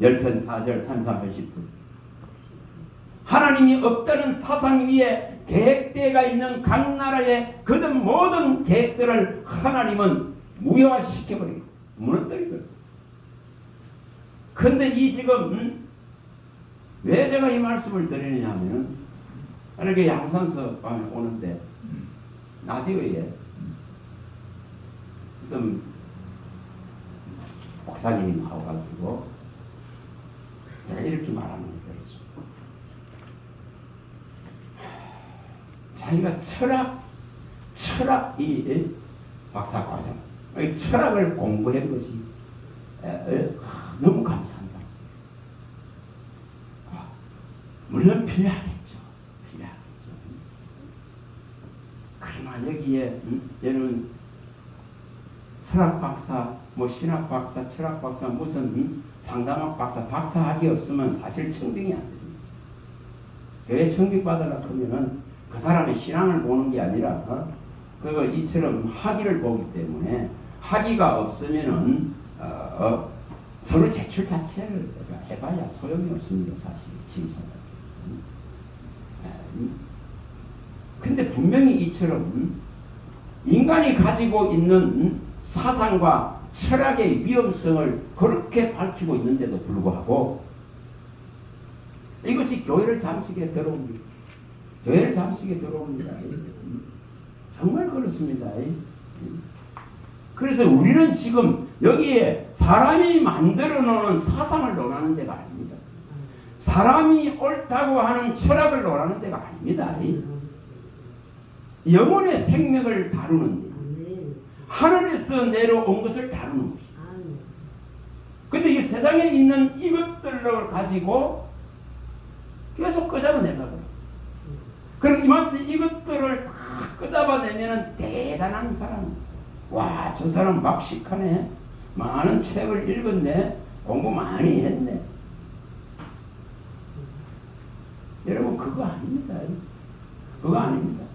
10편 4절 33편 10절 하나님이 없다는 사상 위에 계획대가 있는 각 나라의 그든 모든 계획들을 하나님은 무효화시켜버리고 무너뜨리거든요. 근데 이 지금 왜 제가 이 말씀을 드리느냐 하면 이렇게 양산서 오는데 라디오에 어떤 목사님이 나와가지고 제가 이렇게 말하는 걸 들었습니다. 자기가 철학 이 박사과정 철학을 공부한 것이 너무 감사합니다. 물론 필요하겠죠. 그러나 여기에 얘는 철학 박사, 신학 박사, 철학 박사, 무슨 상담학 박사 학위 없으면 사실 청빙이 안 됩니다. 왜 청빙 받으려고 하면은 그 사람의 신앙을 보는 게 아니라 그거 이처럼 학위를 보기 때문에 학위가 없으면은 서로 제출 자체를 해봐야 소용이 없습니다. 사실 심사 자체에서는. 근데 분명히 이처럼 인간이 가지고 있는 사상과 철학의 위험성을 그렇게 밝히고 있는데도 불구하고 이것이 교회를 잠식에 들어옵니다. 교회를 잠식에 들어옵니다. 정말 그렇습니다. 그래서 우리는 지금 여기에 사람이 만들어 놓은 사상을 논하는 데가 아닙니다. 사람이 옳다고 하는 철학을 논하는 데가 아닙니다. 영혼의 생명을 다루는 데, 하늘에서 내려온 것을 다루는 것입니다. 근데 이 세상에 있는 이것들을 가지고 계속 끄잡아내려고. 그럼 이마치 이것들을 다 끄잡아내면 대단한 사람. 와, 저 사람 박식하네. 많은 책을 읽었네. 공부 많이 했네. 여러분, 그거 아닙니다. 그거 아닙니다.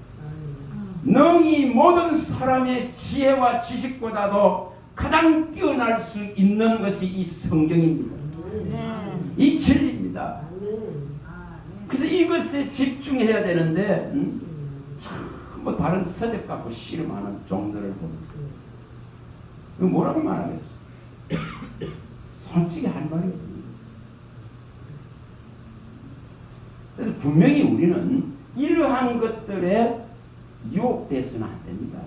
능히 모든 사람의 지혜와 지식보다도 가장 뛰어날 수 있는 것이 이 성경입니다. 이 진리입니다. 그래서 이것에 집중해야 되는데 뭐 다른 서적 갖고 씨름하는 종들을 보면 뭐라고 말하겠어? 솔직히 할 말이 없습니다. 그래서 분명히 우리는 이러한 것들에 유혹돼서는 안 됩니다.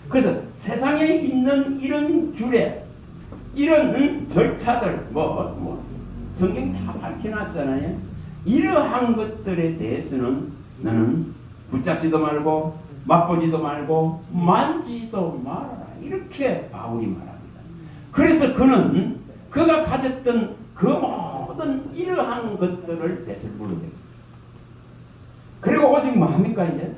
그래서 세상에 있는 이런 규례, 이런 절차들, 성경이 다 밝혀놨잖아요. 이러한 것들에 대해서는 나는 붙잡지도 말고 맛보지도 말고 만지도 말아라. 이렇게 바울이 말합니다. 그래서 그는 그가 가졌던 그 모든 이러한 것들을 배설물로 됩니다. 그리고 오직 뭐합니까 이제?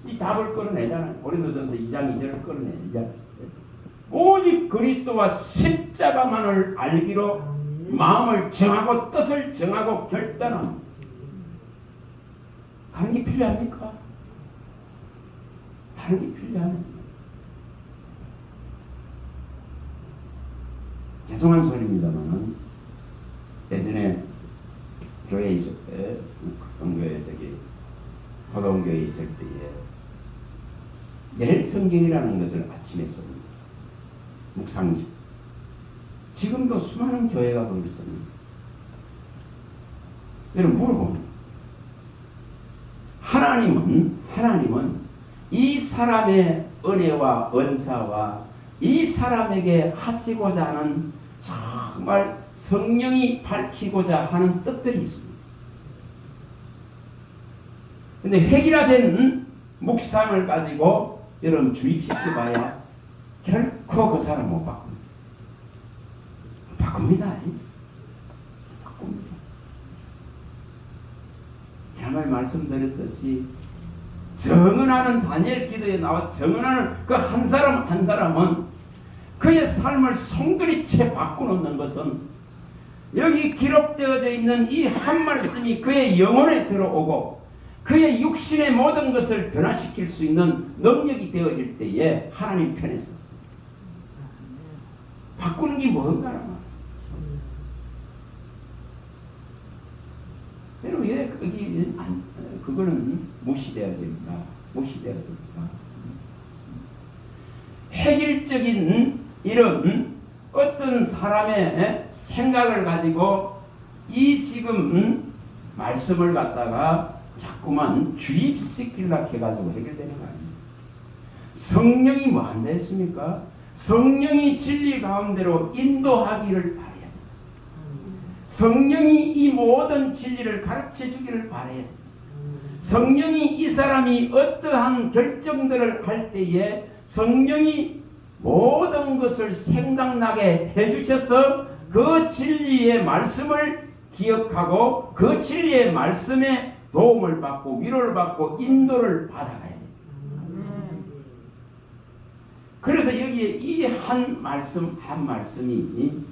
이 답을 끌어내잖아요. 고린도전서 2장 2절을 끌어내잖아요. 오직 그리스도와 십자가만을 알기로 마음을 정하고 뜻을 정하고 결단합니다. 다른 게 필요합니까? 다른 게 필요합니다. 죄송한 소리입니다만 예전에 교회에 있을 때 극동교회 허동교회에 있을 때에 매일 성경이라는 것을 아침에 씁니다. 묵상집. 지금도 수많은 교회가 그렇게 씁니다. 여러분 물어봅니다. 하나님은 이 사람의 은혜와 은사와 이 사람에게 하시고자 하는 정말 성령이 밝히고자 하는 뜻들이 있습니다. 근데 획일화된 묵상을 가지고 여러분 주입시켜봐야 결코 그 사람 못 바꿉니다. 바꿉니다. 바꿉니다. 지난번에 말씀드렸듯이 정언하는 다니엘 기도에 나와 정언하는 그 한 사람 한 사람은 그의 삶을 송두리째 바꾸는 것은 여기 기록되어져 있는 이 한 말씀이 그의 영혼에 들어오고 그의 육신의 모든 것을 변화시킬 수 있는 능력이 되어질 때에 하나님 편에 섰습니다. 바꾸는 게 뭔가 말이야. 여러분 왜 그거는 무시되어집니까? 무시되어집니까? 획일적인 이런 어떤 사람의 생각을 가지고 이 지금 말씀을 갖다가 자꾸만 주입시키려고 해가지고 해결되는 거 아닙니까? 성령이 뭐 한다 했습니까? 성령이 진리 가운데로 인도하기를 바라야 됩니다. 성령이 이 모든 진리를 가르쳐 주기를 바라야 됩니다. 성령이 이 사람이 어떠한 결정들을 할 때에 성령이 모든 것을 생각나게 해주셔서 그 진리의 말씀을 기억하고 그 진리의 말씀에 도움을 받고 위로를 받고 인도를 받아가야 됩니다. 그래서 여기에 이 한 말씀이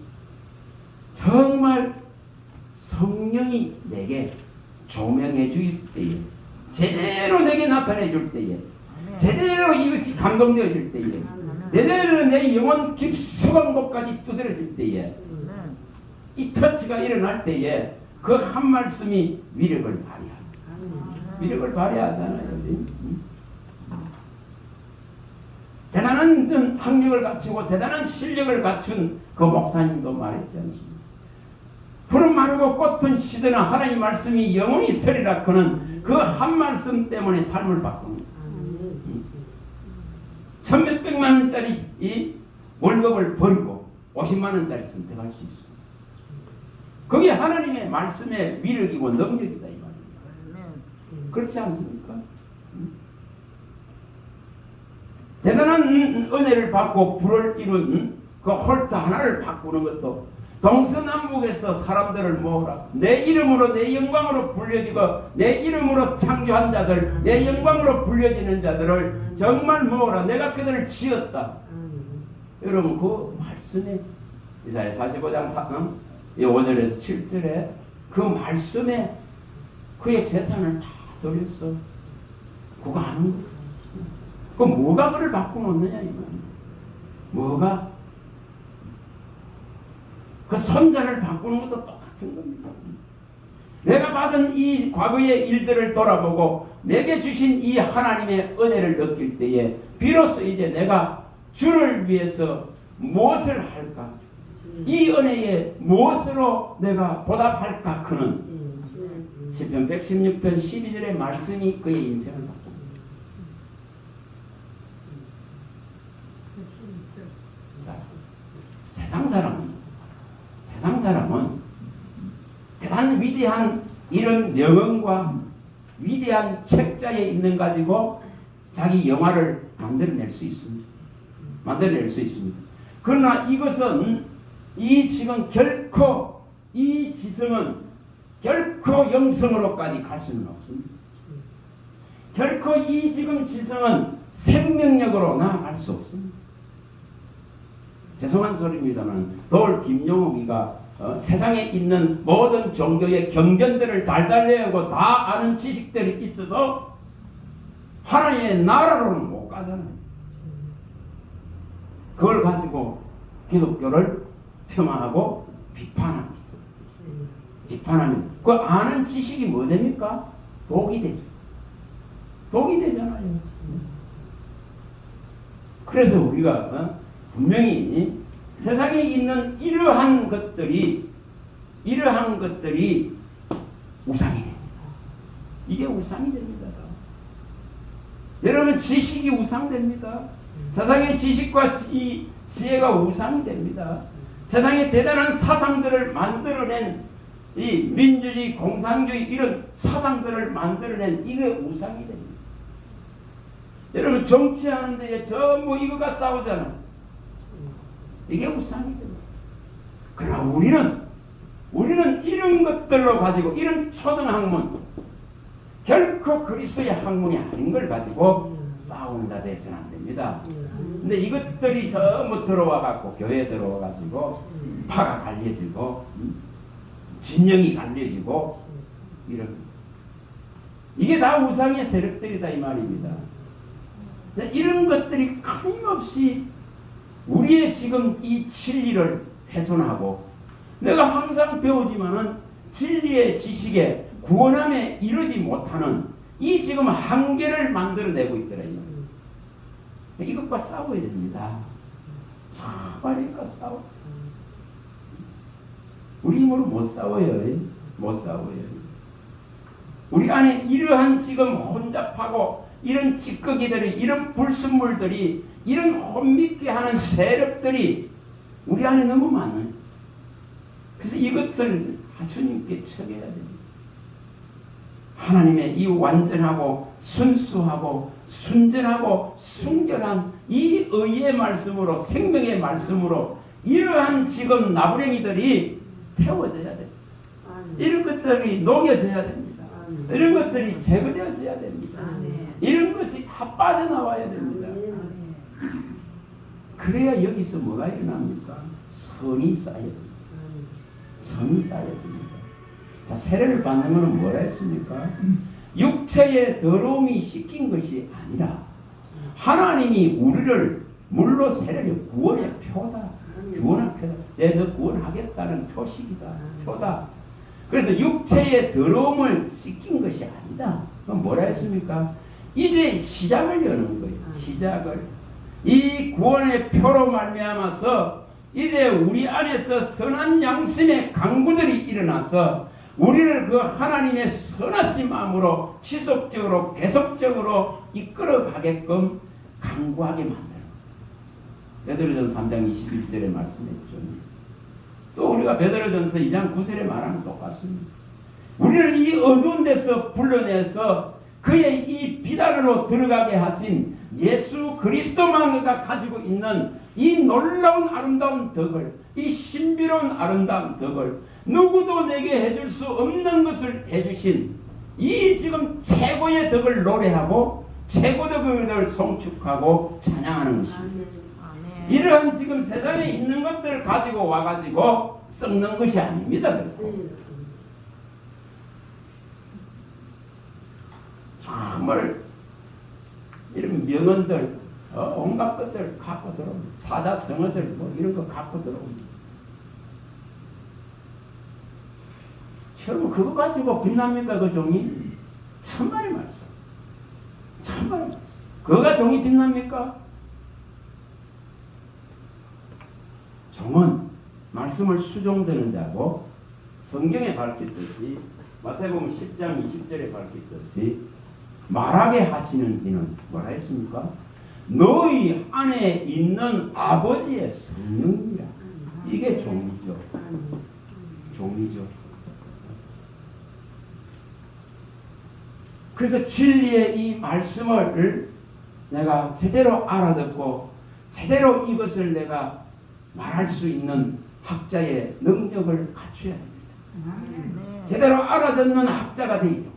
정말 성령이 내게 조명해 줄 때에 제대로 내게 나타내 줄 때에 제대로 이것이 감동되어 줄 때에 대대로 내 영혼 깊숙한 곳까지 두드러질 때에 이 터치가 일어날 때에 그 한 말씀이 위력을 발휘합니다. 위력을 발휘하잖아요. 대단한 학력을 갖추고 대단한 실력을 갖춘 그 목사님도 말했지 않습니까? 푸른 마르고 꽃은 시드나 하나님 말씀이 영원히 서리라 그는 그 한 말씀 때문에 삶을 바꿉니다. 천몇백만 원짜리 이 월급을 버리고 50만 원짜리 선택할 수 있습니다. 그게 하나님의 말씀의 위력이고 능력이다 이 말입니다. 그렇지 않습니까? 대단한 은혜를 받고 불을 이룬 그 홀터 하나를 바꾸는 것도 동서남북에서 사람들을 모으라. 내 이름으로 내 영광으로 불려지고 내 이름으로 창조한 자들, 내 영광으로 불려지는 자들을 정말 모으라. 내가 그들을 지었다. 여러분 그 말씀에 이사야 45장 5절에서 7절에 그 말씀에 그의 재산을 다 돌렸어. 그거 아는 거야. 그 뭐가 그를 바꿔놓느냐 이 말이야. 뭐가? 그 손자를 바꾸는 것도 똑같은 겁니다. 내가 받은 이 과거의 일들을 돌아보고 내게 주신 이 하나님의 은혜를 느낄 때에 비로소 이제 내가 주를 위해서 무엇을 할까? 이 은혜에 무엇으로 내가 보답할까? 그는 시편 116편 12절의 말씀이 그의 인생을 바꿉니다. 자, 세상 사람은 대단히 위대한 이런 명언과 위대한 책자에 있는 가지고 자기 영화를 만들어낼 수 있습니다. 그러나 이것은 이 지금 결코 이 지성은 결코 영성으로까지 갈 수는 없습니다. 결코 이 지금 지성은 생명력으로 나아갈 수 없습니다. 죄송한 소리입니다만 돌 김용욱이가 세상에 있는 모든 종교의 경전들을 달달 외우고 다 아는 지식들이 있어도 하나님의 나라로는 못 가잖아요. 그걸 가지고 기독교를 폄하하고 비판합니다. 비판하면 그 아는 지식이 뭐 됩니까? 독이 되죠. 독이 되잖아요. 그래서 우리가 분명히 세상에 있는 이러한 것들이 우상이 됩니다. 이게 우상이 됩니다. 여러분 지식이 우상됩니다. 세상의 지식과 지혜가 우상이 됩니다. 세상에 대단한 사상들을 만들어낸 이 민주주의, 공산주의 이런 사상들을 만들어낸 이게 우상이 됩니다. 여러분 정치하는 데에 전부 이거가 싸우잖아요. 이게 우상이 됩니다. 그러나 우리는 이런 것들로 가지고 이런 초등학문 결코 그리스도의 학문이 아닌 걸 가지고 싸운다 돼서는 안 됩니다. 근데 이것들이 전부 들어와 갖고 교회에 들어와 가지고 파가 갈려지고 진영이 갈려지고 이런 이게 다 우상의 세력들이다 이 말입니다. 이런 것들이 끊임없이 우리의 지금 이 진리를 훼손하고 내가 항상 배우지만은 진리의 지식에 구원함에 이르지 못하는 이 지금 한계를 만들어내고 있더라고요. 이것과 싸워야 됩니다. 자발이니까 싸워. 우리 힘으로 못 싸워요. 못 싸워요. 우리 안에 이러한 지금 혼잡하고 이런 찌꺼기들이 이런 불순물들이 이런 혼미케 하는 세력들이 우리 안에 너무 많아요. 그래서 이것을 주님께 처리해야 됩니다. 하나님의 이 완전하고 순수하고 순전하고 순결한 이 의의 말씀으로 생명의 말씀으로 이러한 지금 나부랭이들이 태워져야 됩니다. 이런 것들이 녹여져야 됩니다. 이런 것들이 제거되어져야 됩니다. 이런 것이 다 빠져나와야 됩니다. 그래야 여기서 뭐가 일어납니까? 선이 쌓여집니다. 선이 쌓여집니다. 자, 세례를 받는 것은 뭐라 했습니까? 육체의 더러움이 씻긴 것이 아니라 하나님이 우리를 물로 세례를 구원의 표다. 구원의 표다. 너 구원하겠다는 표식이다. 표다. 그래서 육체의 더러움을 씻긴 것이 아니다. 그럼 뭐라 했습니까? 이제 시작을 여는 거예요. 시작을. 이 구원의 표로 말미암아서 이제 우리 안에서 선한 양심의 강구들이 일어나서 우리를 그 하나님의 선하신 마음으로 지속적으로 계속적으로 이끌어가게끔 강구하게 만드는 거예요. 베드로전서 3장 21절에 말씀했죠. 또 우리가 베드로전서 2장 9절에 말하는 똑같습니다. 우리를 이 어두운 데서 불러내서 그의 이 비단으로 들어가게 하신 예수 그리스도만가 가지고 있는 이 놀라운 아름다운 덕을, 이 신비로운 아름다운 덕을 누구도 내게 해줄 수 없는 것을 해주신 이 지금 최고의 덕을 노래하고 최고의 덕을 송축하고 찬양하는 것입니다. 이러한 지금 세상에 있는 것들을 가지고 와가지고 썩는 것이 아닙니다. 정말 이런 명언들 온갖 것들 갖고 들어옵니다. 사자성어들 뭐 이런 거 갖고 들어옵니다. 여러분 그거 가지고 빛납니까? 그 종이? 천만의 말씀. 천만의 말씀. 그거가 종이 빛납니까? 종은 말씀을 수종되는 자고 성경에 밝혔듯이 마태복음 10장 20절에 밝혔듯이 말하게 하시는 이는 뭐라 했습니까? 너희 안에 있는 아버지의 성령이라. 이게 종이죠. 종이죠. 그래서 진리의 이 말씀을 내가 제대로 알아듣고 제대로 이것을 내가 말할 수 있는 학자의 능력을 갖춰야 됩니다. 제대로 알아듣는 학자가 되고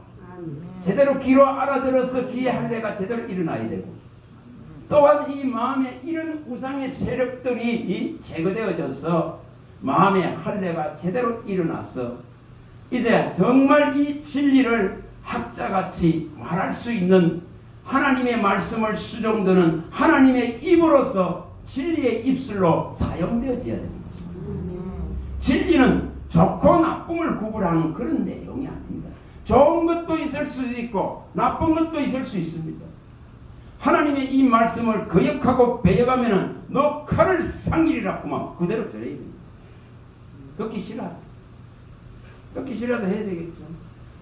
제대로 귀로 알아들어서 귀의 할례가 제대로 일어나야 되고 또한 이 마음에 이런 우상의 세력들이 제거되어져서 마음의 할례가 제대로 일어나서 이제 정말 이 진리를 학자같이 말할 수 있는 하나님의 말씀을 수종드는 하나님의 입으로서 진리의 입술로 사용되어져야 되는 것입니다. 진리는 좋고 나쁨을 구분하는 그런 내용이 아닙니다. 좋은 것도 있을 수 있고 나쁜 것도 있을 수 있습니다. 하나님의 이 말씀을 거역하고 배역하면은 너 칼을 상기리라고만 그대로 들어야 됩니다. 듣기 싫어도 해야 되겠죠.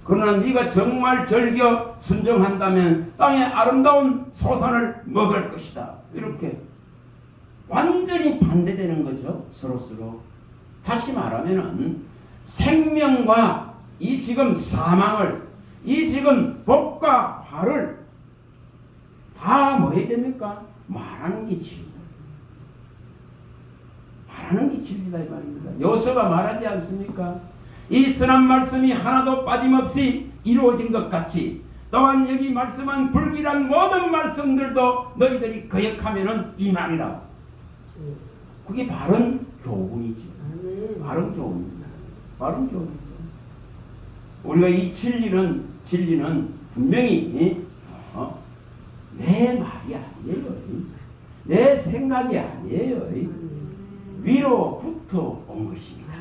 그러나 네가 정말 절겨 순종한다면 땅의 아름다운 소산을 먹을 것이다. 이렇게 완전히 반대되는 거죠. 서로서로. 다시 말하면은 생명과 이 지금 사망을, 이 지금 복과 화를 다 뭐 해야 됩니까? 말하는 게 진리다. 말하는 게 진리다 이 말입니다. 요서가 말하지 않습니까? 이 선한 말씀이 하나도 빠짐없이 이루어진 것 같이 또한 여기 말씀한 불길한 모든 말씀들도 너희들이 거역하면은 이 말이라. 그게 바른 교훈이죠. 바른 교훈입니다. 바른 교훈이죠. 우리가 이 진리는 분명히 내 말이 아니에요. 내 생각이 아니에요. 위로부터 온 것입니다.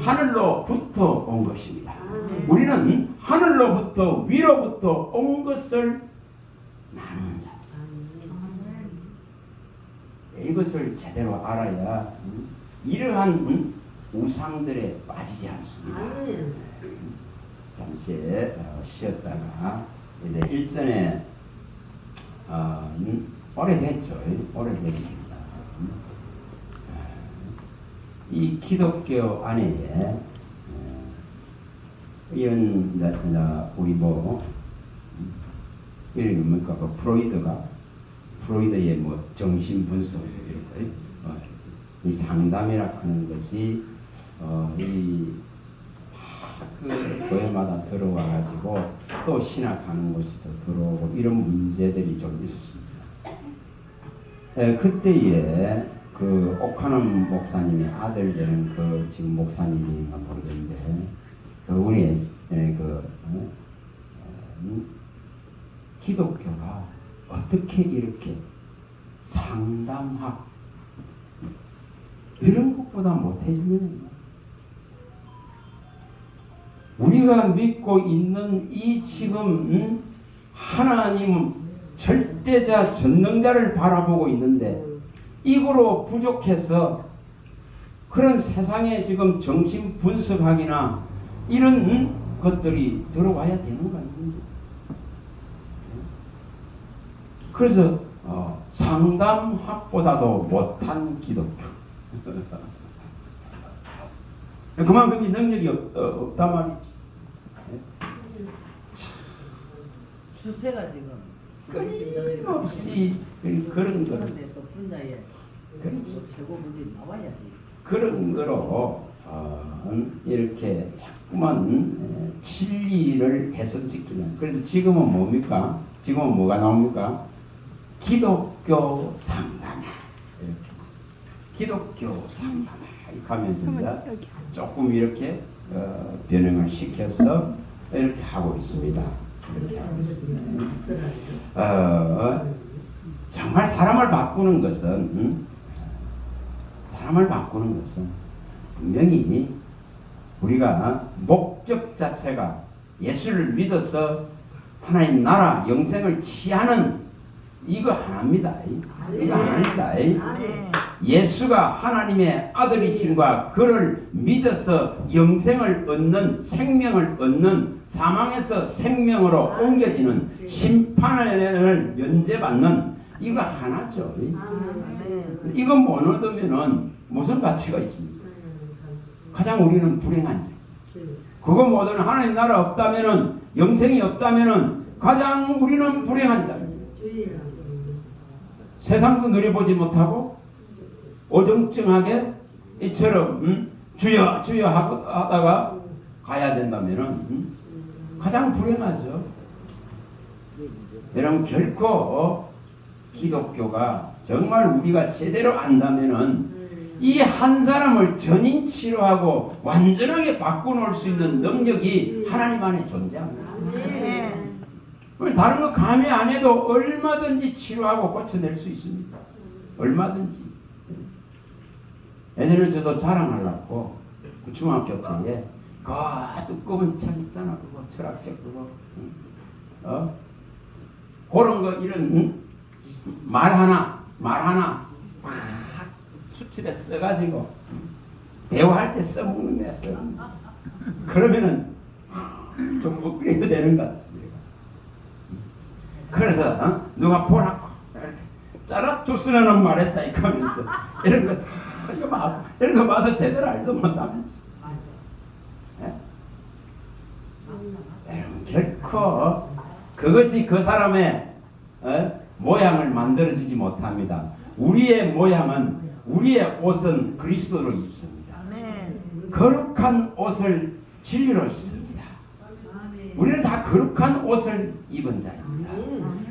하늘로부터 온 것입니다. 우리는 하늘로부터 위로부터 온 것을 나누는 자들. 이것을 제대로 알아야 이러한 우상들에 빠지지 않습니다. 잠시 쉬었다가 이제 일전에 오래됐죠. 오래됐습니다. 이 기독교 안에 이런 우리 이름이 뭡니까? 프로이드의 정신 분석 이 상담이라 하는 것이 그 교회마다 들어와 가지고 또 신학하는 것이 또 들어오고 이런 문제들이 좀 있었습니다. 그때에 그 오카논 목사님의 아들 되는 그 지금 목사님인가 모르겠는데 그분이 기독교가 어떻게 이렇게 상담학 이런 것보다 못해지는 우리가 믿고 있는 이 지금 하나님은 절대자 전능자를 바라보고 있는데 이거로 부족해서 그런 세상에 지금 정신 분석학이나 이런 것들이 들어와야 되는 거 아닌지. 그래서 상담학보다도 못한 기독교. 그만큼 이 능력이 없단 말이지. 추세가 지금 끊임없이 그런 거를 또 분야에 최고분이 나와야지. 그런 거로 이렇게 자꾸만 진리를 훼손시키는. 그래서 지금은 뭡니까? 지금은 뭐가 나옵니까? 기독교 상담. 이렇게 기독교 상담 이렇게 하면서 이제 조금 이렇게 변형을 시켜서 이렇게 하고 있습니다. 이렇게 하고 있습니다. 정말 사람을 바꾸는 것은 분명히 우리가 목적 자체가 예수를 믿어서 하나님 나라 영생을 취하는 이거 하나입니다. 이거 하나입니다. 예수가 하나님의 아들이신과 그를 믿어서 영생을 얻는 생명을 얻는 사망에서 생명으로 옮겨지는 심판을 면제받는 이거 하나죠. 이거 못 얻으면은 무슨 가치가 있습니까? 가장 우리는 불행한 자. 그거 못 얻는 하나님 나라 없다면은 영생이 없다면은 가장 우리는 불행한 자. 세상도 누려보지 못하고 어정쩡하게 이처럼 주여 주여 하다가 가야 된다면은 가장 불행하죠. 여러분 결코 기독교가 정말 우리가 제대로 안다면은 이 한 사람을 전인 치료하고 완전하게 바꿔놓을 수 있는 능력이 하나님 안에 존재합니다. 다른 거 감히 안 해도 얼마든지 치료하고 고쳐낼 수 있습니다. 얼마든지. 예전에 저도 자랑하려고 그 중학교 때에 그 두꺼운 책 있잖아. 그거 철학책 그거. 그런 거 이런 말 하나 막 수첩에 써가지고 대화할 때 써먹는 거야. 그러면은 좀 먹으려도 되는 것 같습니다. 그래서 누가 보라고 이렇게 짜라투스라는 말했다 이거 하면서 이런 거 다 이런 거 봐도 제대로 알도 못하면서 여러분 결코 그것이 그 사람의 모양을 만들어주지 못합니다. 우리의 모양은 우리의 옷은 그리스도로 입습니다. 거룩한 옷을 진리로 입습니다. 우리는 다 거룩한 옷을 입은 자입니다.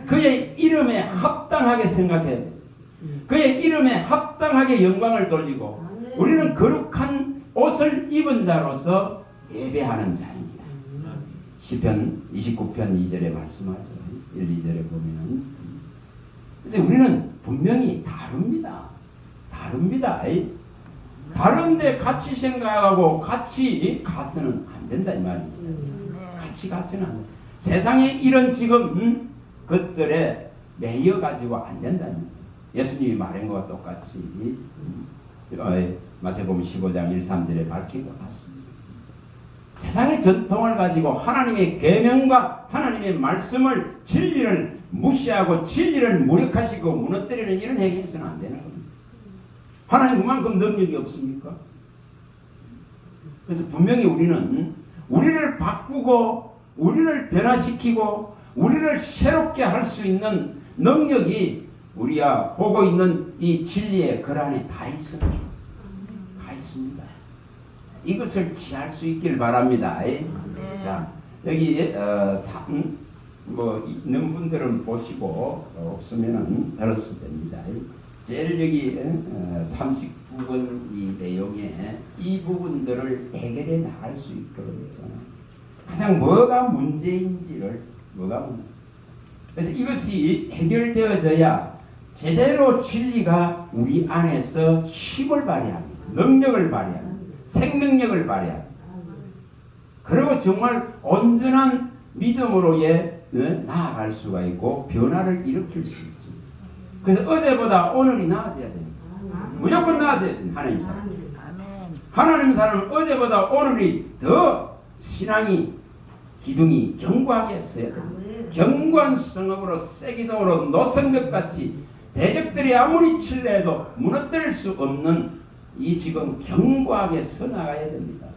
그의 이름에 합당하게 생각해야 돼요. 그의 이름에 합당하게 영광을 돌리고 우리는 거룩한 옷을 입은 자로서 예배하는 자입니다. 시편 29편 2절에 말씀하죠. 1, 2절에 보면은 그래서 우리는 분명히 다릅니다. 다른데 같이 생각하고 같이 가서는 안 된다 이 말입니다. 같이 가서는 안 된다. 세상에 이런 지금 것들에 매여 가지고 안 된다. 예수님이 말한 것과 똑같이 마태복음 15장 1, 3절에 밝힌 것 같습니다. 세상의 전통을 가지고 하나님의 계명과 하나님의 말씀을 진리를 무시하고 진리를 무력화시키고 무너뜨리는 이런 행위에서는 안 되는 겁니다. 하나님 그만큼 능력이 없습니까? 그래서 분명히 우리는 우리를 바꾸고 우리를 변화시키고 우리를 새롭게 할 수 있는 능력이 우리가 보고 있는 이 진리의 글 안에 다 있습니다. 다 있습니다. 이것을 취할 수 있길 바랍니다. 자, 여기 뭐 있는 분들은 보시고 없으면은 들었을 됩니다. 제일 여기 39번 이 내용에 이 부분들을 해결해 나갈 수 있거든요. 가장 뭐가 문제인지를 그래서 이것이 해결되어져야 제대로 진리가 우리 안에서 힘을 발휘합니다. 능력을 발휘합니다. 생명력을 발휘합니다. 그리고 정말 온전한 믿음으로의 나아갈 수가 있고 변화를 일으킬 수 있죠. 그래서 어제보다 오늘이 나아져야 됩니다. 무조건 나아져야 됩니다. 하나님 사람. 하나님 사람은 어제보다 오늘이 더 신앙이 기둥이 견고하게 서야 됩니다. 견고한 성읍으로 쇠기둥으로 노선 것 같이 대적들이 아무리 칠래해도 무너뜨릴 수 없는 이 지금 견고하게 서 나가야 됩니다.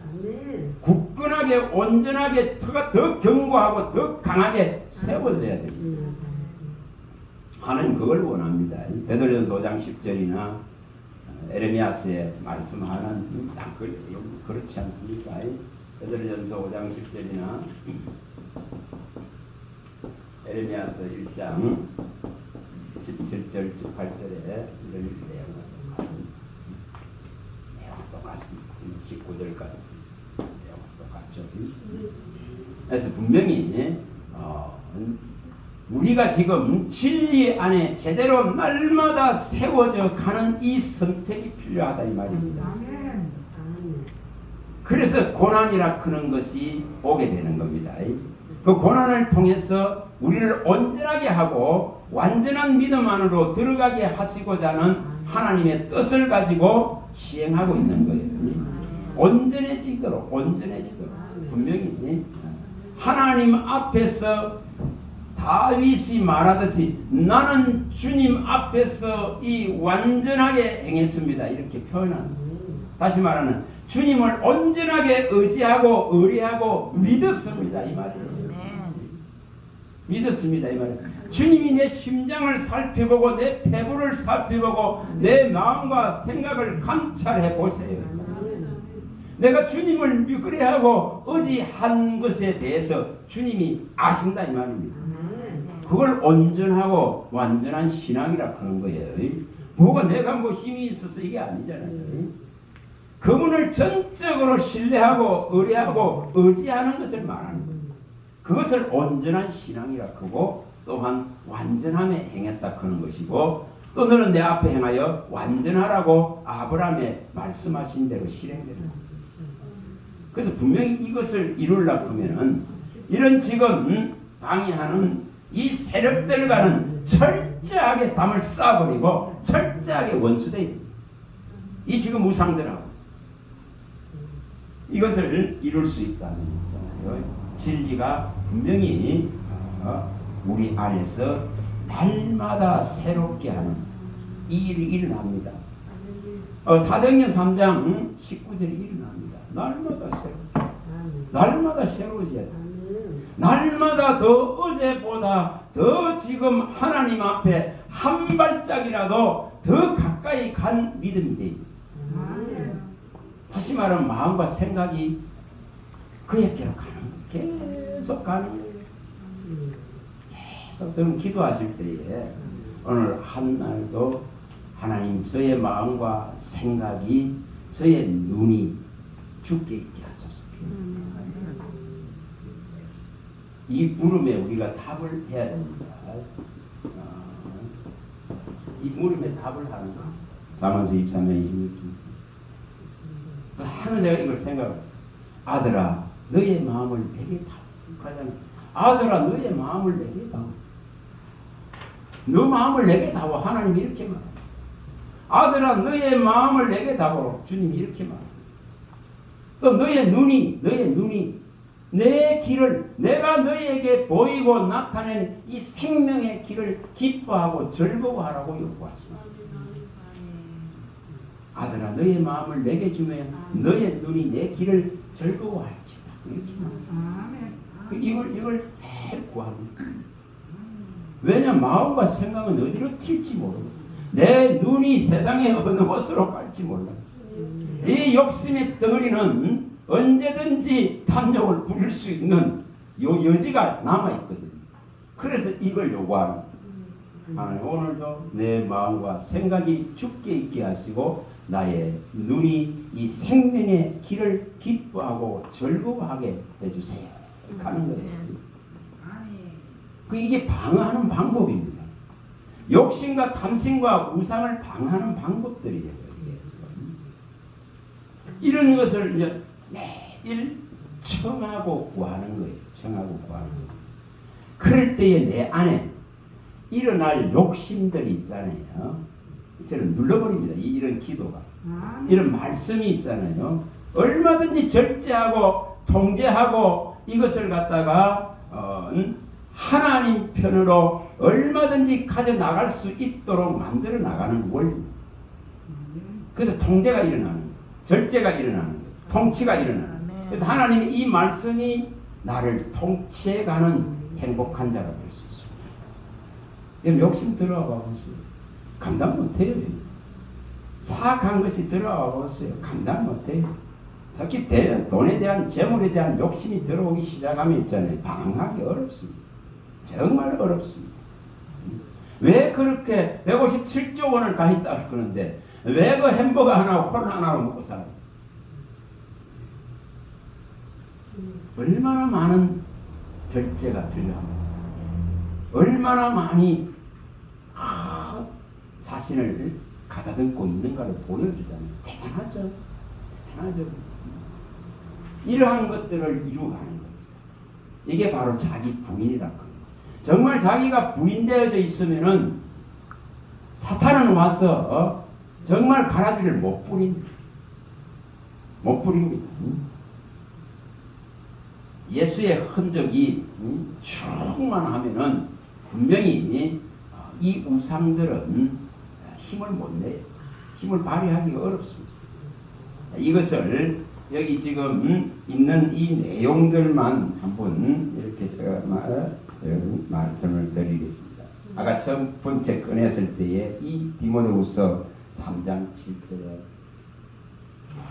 굳건하게 온전하게 더 견고하고 더 강하게 세워져야 됩니다. 하나님 그걸 원합니다. 베드로전서 5장 10절이나 에레미야스의 말씀하는 딱 그렇지 않습니까? 베드로전서 5장 10절이나 에레미야스 1장 17절 18절에 이런 내용은 똑같습니다. 내용은 똑같습니다. 19절까지 내용은 똑같죠. 그래서 분명히 우리가 지금 진리 안에 제대로 날마다 세워져 가는 이 선택이 필요하다 이 말입니다. 그래서 고난이라 크는 것이 오게 되는 겁니다. 그 고난을 통해서 우리를 온전하게 하고 완전한 믿음 안으로 들어가게 하시고자 하는 하나님의 뜻을 가지고 시행하고 있는 거예요. 온전해지도록 분명히 하나님 앞에서 다윗이 말하듯이 나는 주님 앞에서 이 완전하게 행했습니다. 이렇게 표현합니다. 다시 말하는 주님을 온전하게 의지하고 의뢰하고 믿었습니다. 이 말이에요. 믿었습니다. 이 말이에요. 주님이 내 심장을 살펴보고 내 폐부를 살펴보고 내 마음과 생각을 감찰해 보세요. 내가 주님을 그래하고 의지한 것에 대해서 주님이 아신다 이 말입니다. 그걸 온전하고 완전한 신앙이라 하는 거예요. 뭐가 내가 뭐 힘이 있어서 이게 아니잖아요. 그분을 전적으로 신뢰하고 의뢰하고 의지하는 것을 말하는 거예요. 그것을 온전한 신앙이라 하고 또한 완전함에 행했다 하는 것이고 또 너는 내 앞에 행하여 완전하라고 아브라함의 말씀하신 대로 실행되는 거예요. 그래서 분명히 이것을 이루려고 하면은 이런 지금 방해하는 이 세력들과는 철저하게 담을 쌓아버리고 철저하게 원수되어 있습니다. 이 지금 우상들하고 이것을 이룰 수 있다는 거잖아요. 진리가 분명히 우리 안에서 날마다 새롭게 하는 이 일이 일어납니다. 사도행전 3장 19절이 일어납니다. 날마다 새로워져야 돼. 날마다 더 어제보다 더 지금 하나님 앞에 한 발짝이라도 더 가까이 간 믿음이 돼. 다시 말하면 마음과 생각이 그에게로 가는 거예요. 계속 가는 거예요. 계속 그럼 기도하실 때에 오늘 한날도 하나님 저의 마음과 생각이 저의 눈이 죽게 있게 하소서. 이 물음에 우리가 답을 해야 됩니다. 이 물음에 답을 하는 거. 잠언서 23장 26절. 하는 제가 이걸 생각을 아들아 너의 마음을 내게 다오. 아들아 너의 마음을 내게 다오. 너 마음을 내게 다오. 하나님이 이렇게 말해요. 아들아 너의 마음을 내게 다오. 주님이 이렇게 말해요. 또 너의 눈이 내 길을 내가 너희에게 보이고 나타낸 이 생명의 길을 기뻐하고 즐거워하라고 요구하십니다. 아들아 너의 마음을 내게 주면 너의 눈이 내 길을 즐거워할지라. 이걸 매일 구합니다. 왜냐 마음과 생각은 어디로 튈지 모르고 내 눈이 세상의 어느 곳으로 갈지 몰라. 이 욕심의 덩어리는 언제든지 탐욕을 부릴 수 있는 요 여지가 남아있거든요. 그래서 이걸 요구하는 하나님 오늘도 내 마음과 생각이 죽게 있게 하시고 나의 눈이 이 생명의 길을 기뻐하고 즐거워하게 해주세요. 가는 거예요. 이게 방어하는 방법입니다. 욕심과 탐심과 우상을 방하는 방법들이에요. 이런 것을 이제 매일 청하고 구하는 거예요. 청하고 구하는 거예요. 그럴 때에 내 안에 일어날 욕심들이 있잖아요. 저는 눌러버립니다. 이런 기도가. 이런 말씀이 있잖아요. 얼마든지 절제하고 통제하고 이것을 갖다가 하나님 편으로 얼마든지 가져나갈 수 있도록 만들어 나가는 원리. 그래서 통제가 일어나는 거예요. 절제가 일어나는 거예요. 통치가 일어나는 거예요. 그래서 하나님이 이 말씀이 나를 통치해가는 행복한 자가 될 수 있습니다. 욕심 들어와 보세요. 감당 못해요. 사악한 것이 들어와 보세요. 감당 못해요. 특히 돈에 대한 재물에 대한 욕심이 들어오기 시작하면 있잖아요. 방황하기 어렵습니다. 정말 어렵습니다. 왜 그렇게 157조 원을 가있다 그러는데 왜 그 햄버거 하나고 콜라 하나로 먹고 살아요? 얼마나 많은 절제가 필요합니다. 얼마나 많이 자신을 가다듬고 있는가를 보여주잖아요. 대단하죠. 대단하죠. 이러한 것들을 이루어가는 겁니다. 이게 바로 자기 부인이라고 합니다. 정말 자기가 부인되어져 있으면은 사탄은 와서 정말 가라지를 못 뿌립니다. 못 뿌립니다. 예수의 흔적이 충만하면은 분명히 이 우상들은 힘을 못 내요. 힘을 발휘하기가 어렵습니다. 이것을 여기 지금 있는 이 내용들만 한번 이렇게 제가 말씀을 드리겠습니다. 아까 첫 번째 꺼냈을 때에 이 디모데후서 3장 7절에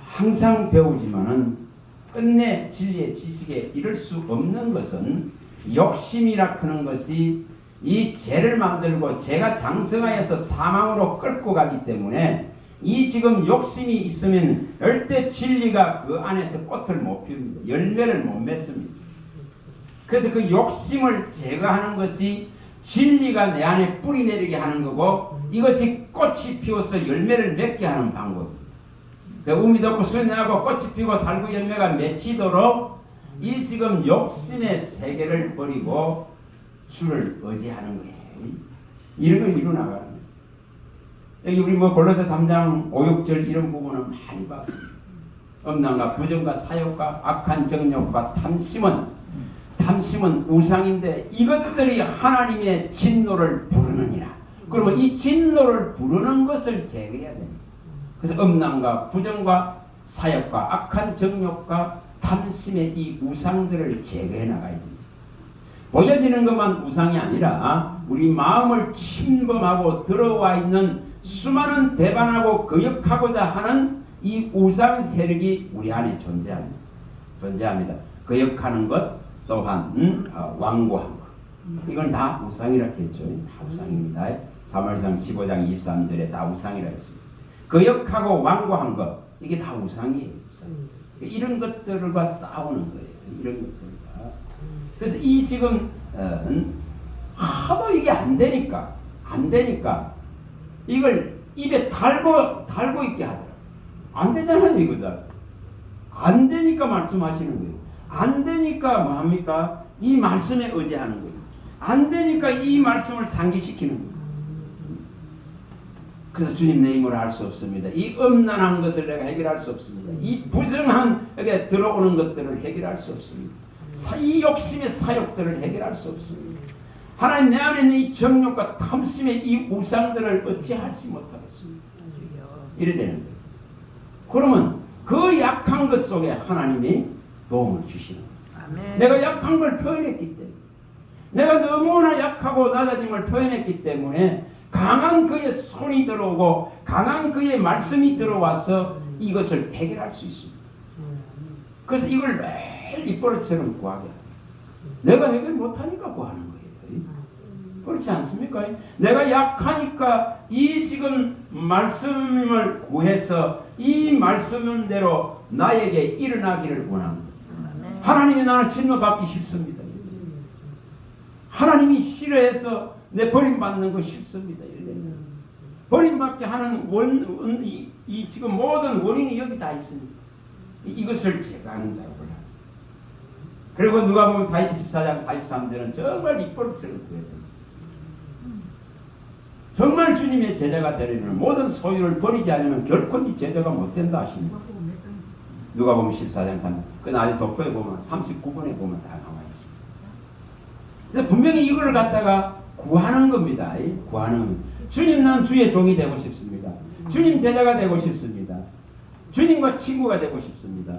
항상 배우지만은 끝내 진리의 지식에 이를 수 없는 것은 욕심이라 하는 것이 이 죄를 만들고 죄가 장성하여서 사망으로 끌고 가기 때문에 이 지금 욕심이 있으면 절대 진리가 그 안에서 꽃을 못 피웁니다. 열매를 못 맺습니다. 그래서 그 욕심을 제거하는 것이 진리가 내 안에 뿌리 내리게 하는 거고 이것이 꽃이 피워서 열매를 맺게 하는 방법입니다. 우미 돋고 수이 나고 꽃이 피고 살구 열매가 맺히도록 이 지금 욕심의 세계를 버리고 주를 의지하는 거예요. 이런 걸 이루어나가는 거예요. 여기 우리 골로새 3장 5, 6절 이런 부분을 많이 봤습니다. 음란과 부정과 사욕과 악한 정욕과 탐심은 우상인데 이것들이 하나님의 진노를 부르느니라. 그러면 이 진노를 부르는 것을 제거해야 됩니다. 그래서 음란과 부정과 사욕과 악한 정욕과 탐심의 이 우상들을 제거해 나가야 됩니다. 보여지는 것만 우상이 아니라 우리 마음을 침범하고 들어와 있는 수많은 배반하고 거역하고자 하는 이 우상 세력이 우리 안에 존재합니다. 거역하는 것 또한 완고한 것. 이건 다 우상이라 했죠. 다 우상입니다. 사무엘상 15장 23절에 다 우상이라 했습니다. 거역하고 완고한 것 이게 다 우상이에요. 우상. 이런 것들과 싸우는 거예요. 이런 것들과. 그래서 이 지금 하도 이게 안 되니까 이걸 입에 달고 있게 하더라고요. 안 되잖아요, 이거다. 안 되니까 말씀하시는 거예요. 안 되니까 뭐 합니까? 이 말씀에 의지하는 거예요. 안 되니까 이 말씀을 상기시키는 거예요. 그래서 주님 내 힘으로 할 수 없습니다. 이 음란한 것을 내가 해결할 수 없습니다. 이 부정한 여기 들어오는 것들을 해결할 수 없습니다. 이 욕심의 사욕들을 해결할 수 없습니다. 하나님 내 안에 있는 이 정욕과 탐심의 이 우상들을 어찌하지 못하겠습니다. 이래 되는 거예요. 그러면 그 약한 것 속에 하나님이 도움을 주시는 거예요. 내가 약한 걸 표현했기 때문에 내가 너무나 약하고 낮아짐을 표현했기 때문에 강한 그의 손이 들어오고 강한 그의 말씀이 들어와서 이것을 해결할 수 있습니다. 그래서 이걸 매일 입버릇처럼 구하게 합니다. 내가 해결 못하니까 구하는 거예요. 그렇지 않습니까? 내가 약하니까 이 지금 말씀을 구해서 이 말씀대로 나에게 일어나기를 원합니다. 하나님이 나를 진노받기 싫습니다. 하나님이 싫어해서 내 버림받는 거 싫습니다. 이러면 버림받게 하는 이 지금 모든 원인이 여기 다 있습니다. 이것을 제거하는 작업을 합니다. 그리고 누가 보면 14장 43절은 정말 입버릇처럼 그랬습니다. 정말 주님의 제자가 되려면 모든 소유를 버리지 않으면 결코 이 제자가 못 된다 하십니다. 누가 보면 14장 3절. 그 나중에 독도에 보면 39번에 보면 다 나와 있습니다. 그래서 분명히 이걸 갖다가 구하는 겁니다. 구하는. 주님, 난 주의 종이 되고 싶습니다. 주님 제자가 되고 싶습니다. 주님과 친구가 되고 싶습니다.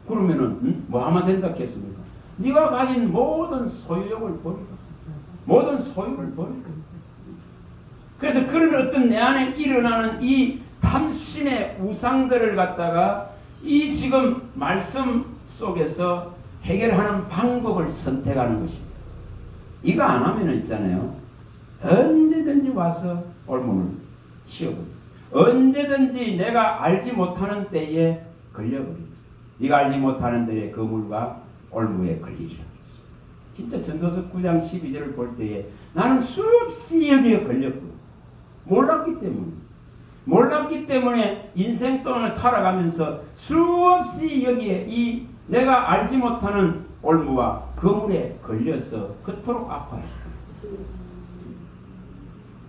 그러면은 뭐 하면 된다 했습니까? 네가 가진 모든 소유욕을 버리고, 모든 소유를 버리고. 그래서 그런 어떤 내 안에 일어나는 이 탐심의 우상들을 갖다가 이 지금 말씀 속에서 해결하는 방법을 선택하는 것입니다. 이거 안 하면 있잖아요. 언제든지 와서 올문을 씌워버립니다. 언제든지 내가 알지 못하는 때에 걸려버립니다. 네가 알지 못하는 때에 거물과 올무에 걸리리라. 진짜 전도서 9장 12절을 볼 때에 나는 수없이 여기에 걸렸고 몰랐기 때문에 인생 동안을 살아가면서 수없이 여기에 이 내가 알지 못하는 올무와 거물에 걸려서 그토록 아파요.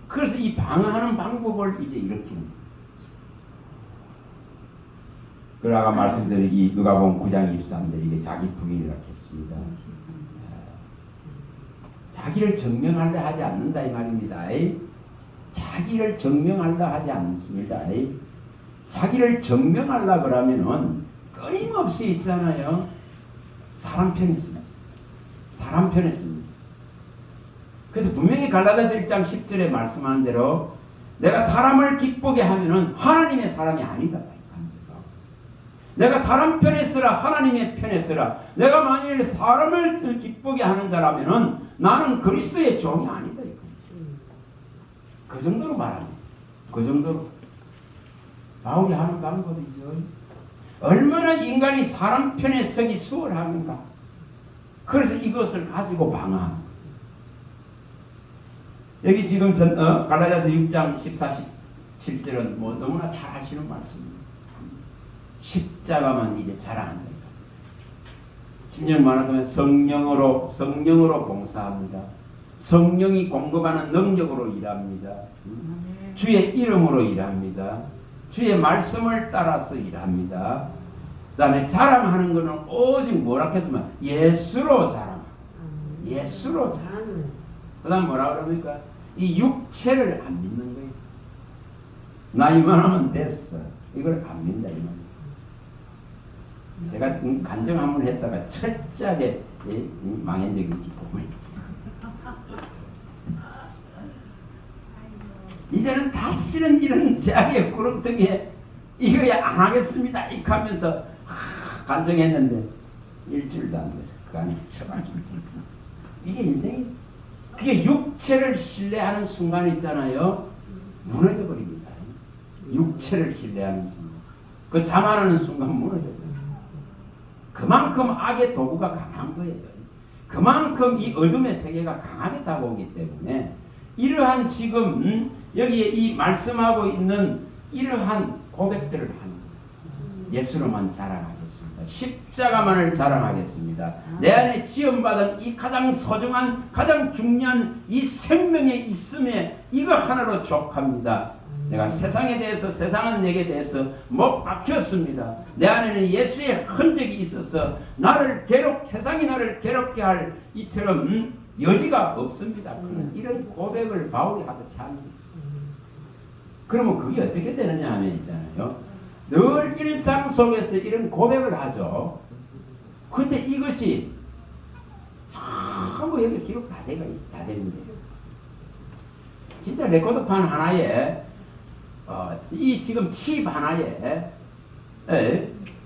그래서 이 방어하는 방법을 이제 이렇게 그리고 아까 말씀드린 이 누가복음 9장 23절 이게 자기 부인이라고 했습니다. 자기를 증명하려 하지 않는다 이 말입니다. 자기를 증명하려 하지 않습니다. 자기를 증명하려 그러면은 끊임없이 있잖아요. 사람 편에 씁니다. 사람 편에 씁니다. 그래서 분명히 갈라디아서 1장 10절에 말씀한 대로 내가 사람을 기쁘게 하면은 하나님의 사람이 아니다. 내가 사람 편에 쓰라 하나님의 편에 쓰라. 내가 만일 사람을 기쁘게 하는 자라면은 나는 그리스도의 종이 아니다. 그 정도로 말합니다. 그 정도로. 바울이 하는 방법이죠. 얼마나 인간이 사람 편에 서기 수월한가. 그래서 이것을 가지고 방어합니다. 여기 지금 갈라디아서 6장 14, 17절은 뭐 너무나 잘 아시는 말씀입니다. 십자가만 이제 자랑한다. 10년 말하면 성령으로 봉사합니다. 성령이 공급하는 능력으로 일합니다. 주의 이름으로 일합니다. 주의 말씀을 따라서 일합니다. 그 다음에 자랑하는 것은 오직 뭐라 했으면 예수로 자랑. 예수로 자랑. 그 다음 뭐라 그럽니까? 이 육체를 안 믿는 거예요. 나 이만하면 됐어. 이걸 안 믿는다 이 말이에요. 제가 간증 한번 했다가 철저하게 망한 적이 있기 때문에 이제는 다시는 이런 죄악의 구렁텅이에 이거 안 하겠습니다 이렇게 하면서 간증했는데 일주일도 안 돼서 그 안에 처박이 이게 인생이 그게 육체를 신뢰하는 순간 있잖아요. 무너져 버립니다. 육체를 신뢰하는 순간 그 자만하는 순간 무너져 버립니다. 그만큼 악의 도구가 강한 거예요. 그만큼 이 어둠의 세계가 강하게 다가오기 때문에 이러한 지금 여기에 이 말씀하고 있는 이러한 고백들을 하는 거예요. 예수로만 자랑하겠습니다. 십자가만을 자랑하겠습니다. 내 안에 지원받은 이 가장 소중한 가장 중요한 이 생명에 있음에 이거 하나로 족합니다. 내가 세상에 대해서 세상은 내게 대해서 못 박혔습니다. 내 안에는 예수의 흔적이 있어서 세상이 나를 괴롭게 할 이처럼 여지가 없습니다. 이런 고백을 바울이 하고 삽니다. 그러면 그게 어떻게 되느냐 하면 있잖아요. 늘 일상 속에서 이런 고백을 하죠. 근데 이것이 전부 여기 기록 다 됩니다. 진짜 레코드판 하나에 이 지금 칩 하나에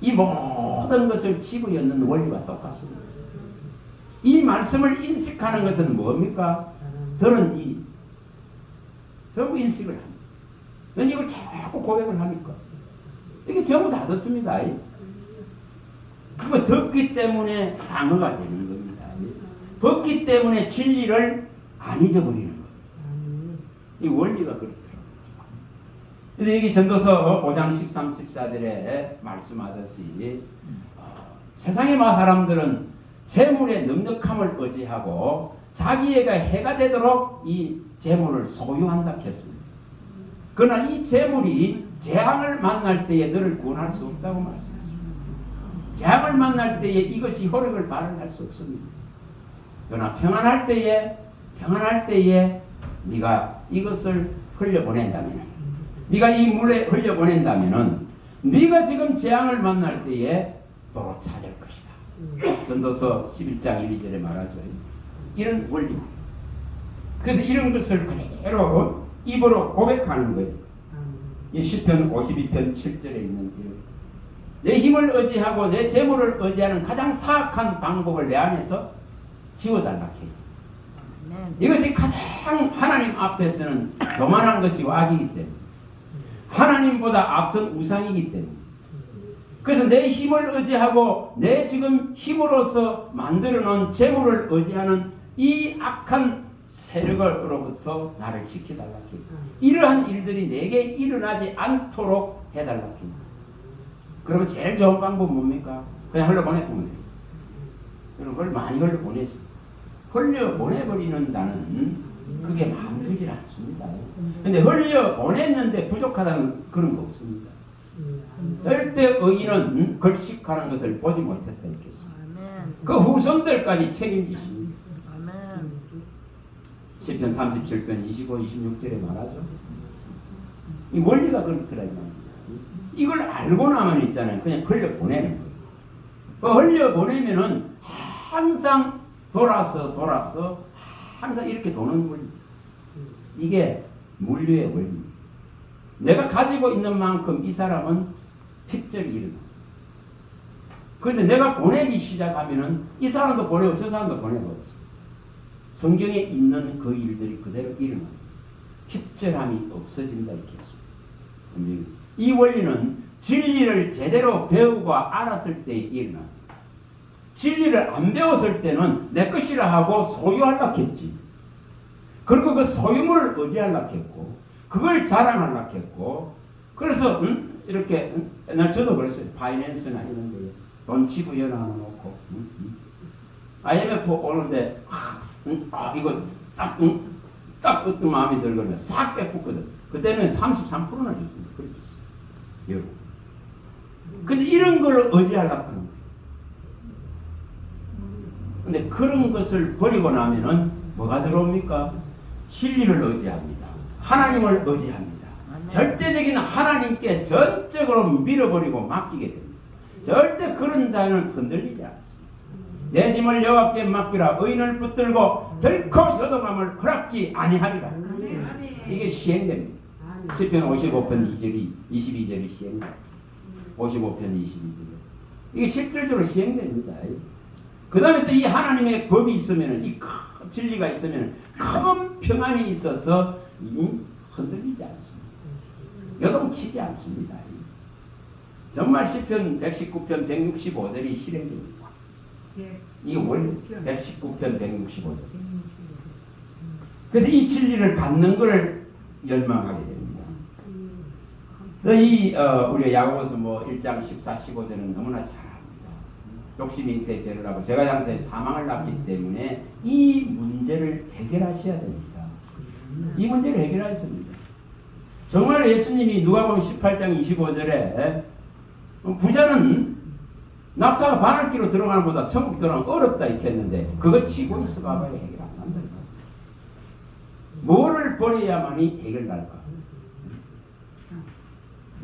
이 모든 것을 칩을 엮는 원리가 똑같습니다. 이 말씀을 인식하는 것은 뭡니까? 들은 전부 인식을 합니다. 왜 이걸 자꾸 고백을 하니까? 이게 전부 다 듣습니다. 그거 듣기 때문에 방어가 되는 겁니다. 듣기 때문에 진리를 안 잊어버리는 거예요. 이 원리가 그렇더라고요. 그래서 여기 전도서 5장 13, 14절에 말씀하듯이 세상의 사람들은 재물의 넉넉함을 의지하고 자기에게 해가 되도록 이 재물을 소유한다 했습니다. 그러나 이 재물이 재앙을 만날 때에 너를 구원할 수 없다고 말씀했습니다. 재앙을 만날 때에 이것이 효력을 발휘할 수 없습니다. 그러나 평안할 때에 네가 이것을 흘려보낸다면, 네가 이 물에 흘려보낸다면 네가 지금 재앙을 만날 때에 도로 찾을 것이다. 전도서 11장 1, 2절에 말하죠. 이런 원리. 그래서 이런 것을 그대로 입으로 고백하는 거예요. 이 시편 52편 7절에 있는 내 힘을 의지하고 내 재물을 의지하는 가장 사악한 방법을 내 안에서 지워달라 해요. 이것이 가장 하나님 앞에서는 교만한 것이고 악이기 때문에, 하나님보다 앞선 우상이기 때문에, 그래서 내 힘을 의지하고 내 지금 힘으로서 만들어 놓은 재물을 의지하는 이 악한 세력으로부터 나를 지켜달라 해요. 이러한 일들이 내게 일어나지 않도록 해달라 해요. 그러면 제일 좋은 방법은 뭡니까? 그냥 흘려보내면 돼요. 그럼 그걸 많이 흘려보내서 흘려보내버리는 자는 그게 마음 두질 않습니다. 근데 흘려보냈는데 부족하다는 그런 거 없습니다. 절대 의인은 걸식하는 것을 보지 못했다 했겠습니다. 그 후손들까지 책임지십니다. 시편 37편 25, 26절에 말하죠. 이 원리가 그렇더라고요. 이걸 알고 나면 있잖아요. 그냥 흘려보내는 거예요. 그 흘려보내면은 항상 돌아서 항상 이렇게 도는 원리. 이게 물류의 원리. 내가 가지고 있는 만큼 이 사람은 핍절이 일어나. 그런데 내가 보내기 시작하면은 이 사람도 보내고 저 사람도 보내고 성경에 있는 그 일들이 그대로 일어나. 핍절함이 없어진다 이렇게. 이 원리는 진리를 제대로 배우고 알았을 때 일어나. 진리를 안 배웠을 때는 내 것이라 하고 소유하려고 했지. 그리고 그 소유물을 의지하려고 했고, 그걸 자랑하려고 했고, 그래서 이렇게 옛날 저도 그랬어요. 파이낸스나 이런 데에 돈 지불 넣어놓고 IMF 오는데 이거 딱 마음에 들거나 싹 빼먹거든. 그때는 33%나 줬습니다. 그랬어요. 근데 이런 걸 의지하려고 하는 거예요. 근데 그런 것을 버리고 나면은 뭐가 들어옵니까? 진리를 의지합니다. 하나님을 의지합니다. 절대적인 하나님께 전적으로 밀어버리고 맡기게 됩니다. 절대 그런 자는 흔들리지 않습니다. 내 짐을 여호와께 맡기라. 의인을 붙들고 결코 요동함을 허락지 아니하리라. 이게 시행됩니다. 시편 55편 22절이 시행됩니다. 55편 22절. 이게 실질적으로 시행됩니다. 그 다음에 또 이 하나님의 법이 있으면, 이 큰 진리가 있으면 큰 평안이 있어서 흔들리지 않습니다. 요동치지 않습니다. 정말 시편 119편 165절이 실행됩니다. 이게 원래 119편 165절. 그래서 이 진리를 갖는 것을 열망하게 됩니다. 우리 야고보서 1장 14, 15절은 너무나 잘 압니다. 욕심이 대죄를 하고 제가 장사에 사망을 낳기 때문에 이 문제를 해결하셔야 됩니다. 이 문제를 해결하셨습니다. 정말 예수님이 누가복음 18장 25절에 부자는 낙타가 바늘기로 들어가는 것보다 천국 들어가는 어렵다 이렇게 했는데 그거 치고 있어 봐봐야 해결 안 한다. 뭐를 버려야만이 해결날까?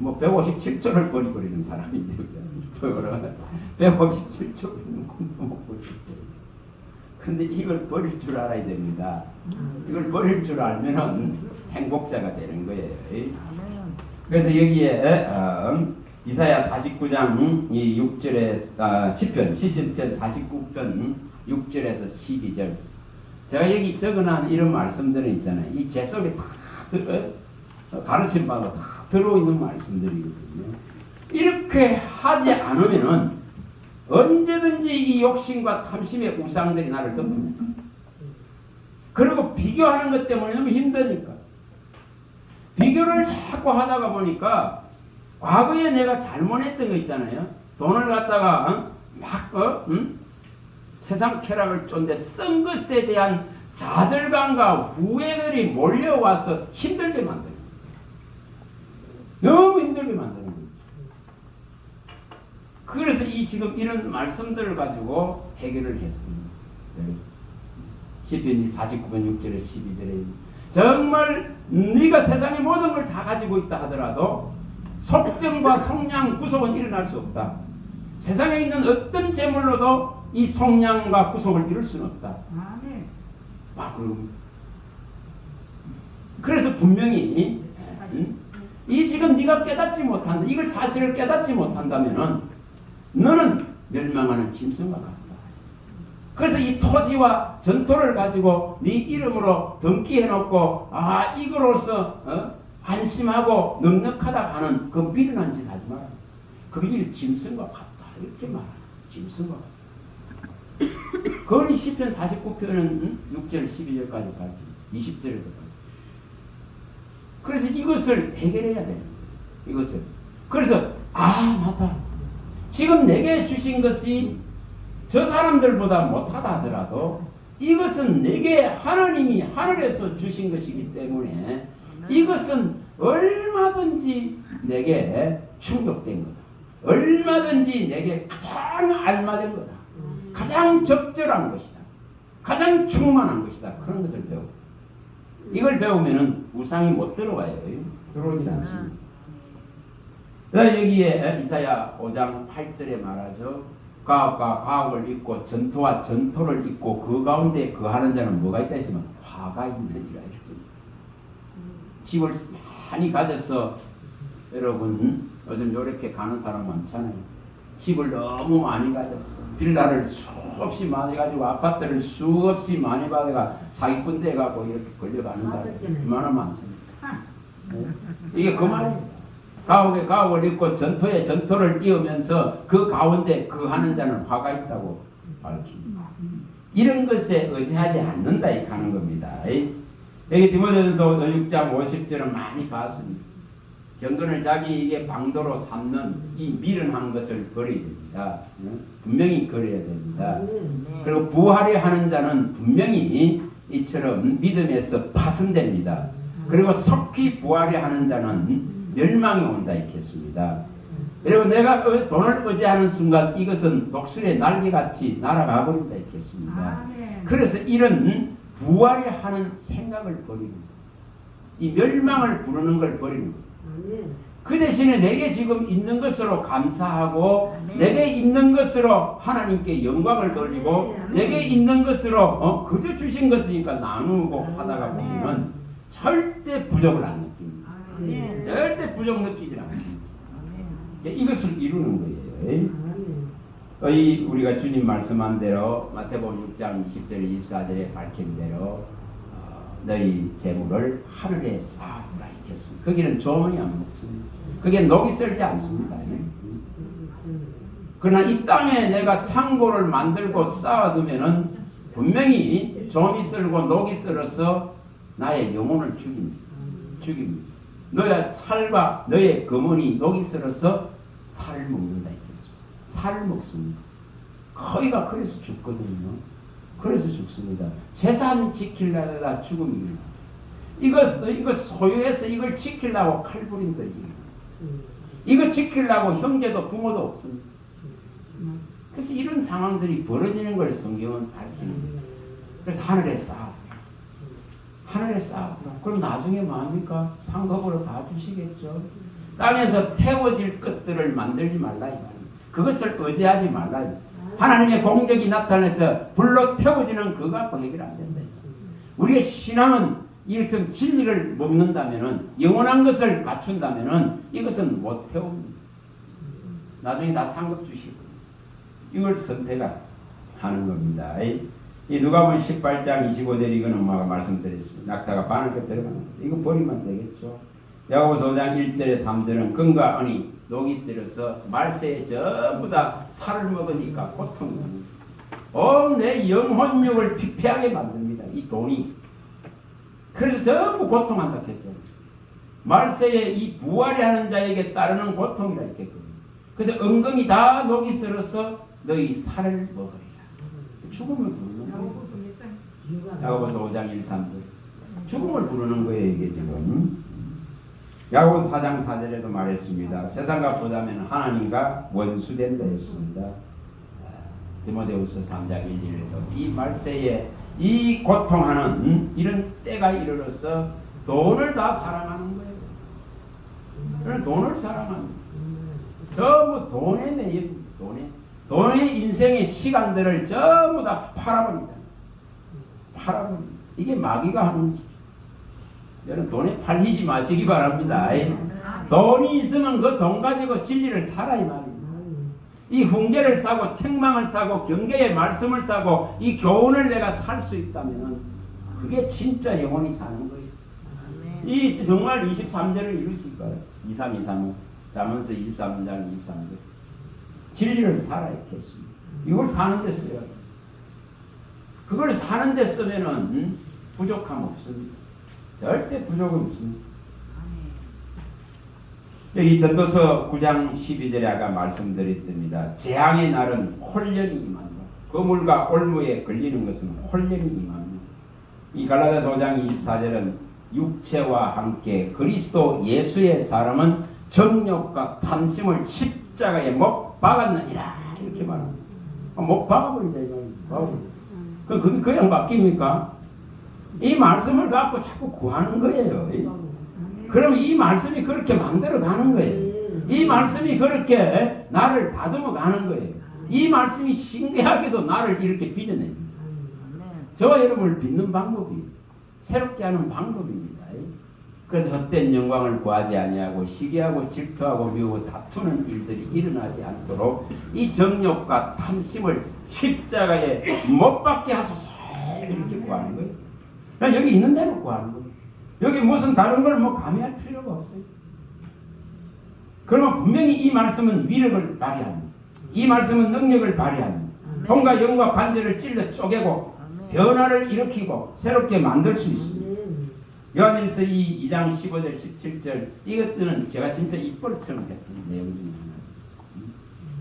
157조를 버리는 사람인데 157조는 공부 못 버리죠. 근데 이걸 버릴 줄 알아야 됩니다. 이걸 버릴 줄 알면은 행복자가 되는 거예요. 그래서 여기에 이사야 49장 6절에 시편 49편 6절에서 12절. 제가 여기 적어놓은 이런 말씀들은 있잖아요. 이 제 속에 다 가르침 바가 다 들어있는 말씀들이거든요. 이렇게 하지 않으면은 언제든지 이 욕심과 탐심의 우상들이 나를 덮습니다. 그리고 비교하는 것 때문에 너무 힘드니까. 비교를 자꾸 하다가 보니까 과거에 내가 잘못했던 거 있잖아요. 돈을 갖다가 세상 쾌락을 쫓는데 쓴 것에 대한 좌절감과 후회들이 몰려와서 힘들게 만드는 거예요. 너무 힘들게 만드는 거예요. 그래서 지금 이런 말씀들을 가지고 해결을 했습니다. 시편 49편 6절에 12절에 정말 네가 세상의 모든 걸 다 가지고 있다 하더라도 속정과 속량 구속은 일어날 수 없다. 세상에 있는 어떤 재물로도 이 속량과 구속을 이룰 수는 없다. 그래서 분명히 이 지금 네가 깨닫지 못한다. 이걸 사실을 깨닫지 못한다면은 너는 멸망하는 짐승과 같다. 그래서 이 토지와 전토를 가지고 네 이름으로 등기해놓고 이거로서 안심하고 넉넉하다 하는 그 미련한 짓 하지 마라. 그 일 짐승과 같다. 이렇게 말하라. 짐승과 같다. 그건 시편 49편은 6절 12절까지 가지 20절에도 가지. 그래서 이것을 해결해야 되는 거예요. 이것을. 그래서 맞다. 지금 내게 주신 것이 저 사람들보다 못하다 하더라도 이것은 내게 하나님이 하늘에서 주신 것이기 때문에 이것은 얼마든지 내게 충족된 거다. 얼마든지 내게 가장 알맞은 거다. 가장 적절한 것이다. 가장 충만한 것이다. 그런 것을 배우고 이걸 배우면은 우상이 못 들어와요. 들어오질 않습니다. 여기에 이사야 5장 8절에 말하죠. 가업과 가업을 잇고 전토와 전토를 잇고 그 가운데 거하는 자는 뭐가 있다 했으면 화가 있느니라. 이렇게 집을 많이 가져서 여러분 요즘 이렇게 가는 사람 많잖아요. 집을 너무 많이 가졌어. 빌라를 수없이 많이 가지고 아파트를 수없이 많이 받아가 사기꾼 돼가고 이렇게 걸려가는 사람이 얼마나 많습니까? 이게 그 말입니다. 가옥에 가옥을 잇고 전토에 전토를 이으면서 그 가운데 거하는 자는 화가 있다고 밝힙니다. 이런 것에 의지하지 않는다 이 하는 겁니다. 여기 디모데전서 6장 50절은 많이 봤습니다. 경건을 자기에게 방도로 삼는 이 미련한 것을 버려야 됩니다. 분명히 버려야 됩니다. 그리고 부활이 하는 자는 분명히 이처럼 믿음에서 파손됩니다. 그리고 속히 부활이 하는 자는 멸망이 온다 있겠습니다. 그리고 내가 돈을 의지하는 순간 이것은 독수리의 날개같이 날아가 버린다 있겠습니다. 그래서 이런 부활이 하는 생각을 버리는 이 멸망을 부르는 걸 버리는 거예요. 그 대신에 내게 지금 있는 것으로 감사하고 내게 있는 것으로 하나님께 영광을 돌리고 내게 있는 것으로 그저 주신 것이니까 나누고 하다가 보면 절대 부족을 안 느낍니다. 절대 부족 느끼지 않습니다. 이것을 이루는 거예요. 우리가 주님 말씀한 대로 마태복음 6장 20절 24절에 밝힌 대로 너희 재물을 하늘에 쌓아두라 했습니다. 거기는 조문이 안 먹습니다. 거기에 녹이 썰지 않습니다. 그러나 이 땅에 내가 창고를 만들고 쌓아두면은 분명히 좀이 썰고 녹이 썰어서 나의 영혼을 죽입니다. 너의 살과 너의 금은이 녹이 썰어서 살을 먹는다 했습니다. 살을 먹습니다. 거의가 그래서 죽거든요. 그래서 죽습니다. 재산 지키려다 죽음입니다. 이거 소유해서 이걸 지키려고 칼부림들이. 이거 지키려고 형제도 부모도 없습니다. 그래서 이런 상황들이 벌어지는 걸 성경은 밝힙니다. 그래서 하늘에 쌓아. 하늘에 쌓아. 그럼 나중에 뭐합니까? 상급으로 다 주시겠죠. 땅에서 태워질 것들을 만들지 말라 이 말입니다. 그것을 의지하지 말라. 하나님의 공격이 나타나서 불로 태워지는 그거 갖고 해결 안 된다. 우리의 신앙은 이렇게 진리를 먹는다면은 영원한 것을 갖춘다면은 이것은 못 태웁니다. 나중에 다 상급 주실 겁니다. 이걸 선택하는 겁니다. 이 누가복음 18장 25절 이거는 엄마가 말씀드렸습니다. 낙타가 바늘 끝 들어가는 거. 이거 버리면 되겠죠. 야고보서 5장 1절에 3절은 금과 은이 녹이 쓸어서 말세에 전부 다 살을 먹으니까 고통이 내 영혼력을 피폐하게 만듭니다. 이 돈이. 그래서 전부 고통한다 했죠. 말세에 이 부활이 하는 자에게 따르는 고통이라 했거든요. 그래서 은금이 다 녹이 썰어서 너희 살을 먹으리라. 죽음을 부르는 거예요. 야고보서 5장 1, 3절. 죽음을 부르는 거예요, 이게 지금. 야고보서 4장 4절에도 말했습니다. 세상과 보다면 하나님과 원수된다 했습니다. 디모데후서 3장 1, 2절에도 이 말세에 이 고통하는 이런 때가 이르러서 돈을 다 사랑하는 거예요. 그래서 돈을 사랑합니다. 전부 돈에 매여, 돈의 인생의 시간들을 전부 다 팔아버린다. 팔아버린다. 이게 마귀가 하는 짓. 여러분 돈에 팔리지 마시기 바랍니다. 돈이 있으면 그 돈 가지고 진리를 살아 이 말입니다. 이 훈계를 사고 책망을 사고 경계의 말씀을 사고 이 교훈을 내가 살 수 있다면 그게 진짜 영원히 사는 거예요. 이 정말 23절을 이루실 거예요. 23, 23, 잠언서 23장 23절. 진리를 살아 있겠습니다. 이걸 사는 데 써요. 그걸 사는 데 쓰면은 부족함 없습니다. 절대 부족은 없습니다. 여기 전도서 9장 12절에 아까 말씀드렸습니다. 재앙의 날은 혼련이 임한다. 거물과 올무에 걸리는 것은 혼련이 임합니다. 이 갈라디아서 5장 24절은 육체와 함께 그리스도 예수의 사람은 정욕과 탐심을 십자가에 못 박았느니라 이렇게 말합니다. 못 박아버리자 이 말입니다. 그게 그냥 바뀝니까? 이 말씀을 갖고 자꾸 구하는 거예요. 그러면 이 말씀이 그렇게 만들어 가는 거예요. 이 말씀이 그렇게 나를 다듬어 가는 거예요. 이 말씀이 신기하게도 나를 이렇게 빚어냅니다. 저와 여러분을 빚는 방법이 새롭게 하는 방법입니다. 그래서 헛된 영광을 구하지 아니하고 시기하고 질투하고 미우고 다투는 일들이 일어나지 않도록 이 정욕과 탐심을 십자가에 못 박게 하소서 이렇게 구하는 거예요. 그냥 여기 있는 대로 구하는 거예요. 여기 무슨 다른 걸 뭐 가미할 필요가 없어요. 그러면 분명히 이 말씀은 위력을 발휘합니다. 이 말씀은 능력을 발휘합니다. 혼과 영과 관절을 찔러 쪼개고 변화를 일으키고 새롭게 만들 수 있습니다. 요한일서 2장 15절 17절 이것들은 제가 진짜 입버릇처럼 했던 내용 중에 하나예요.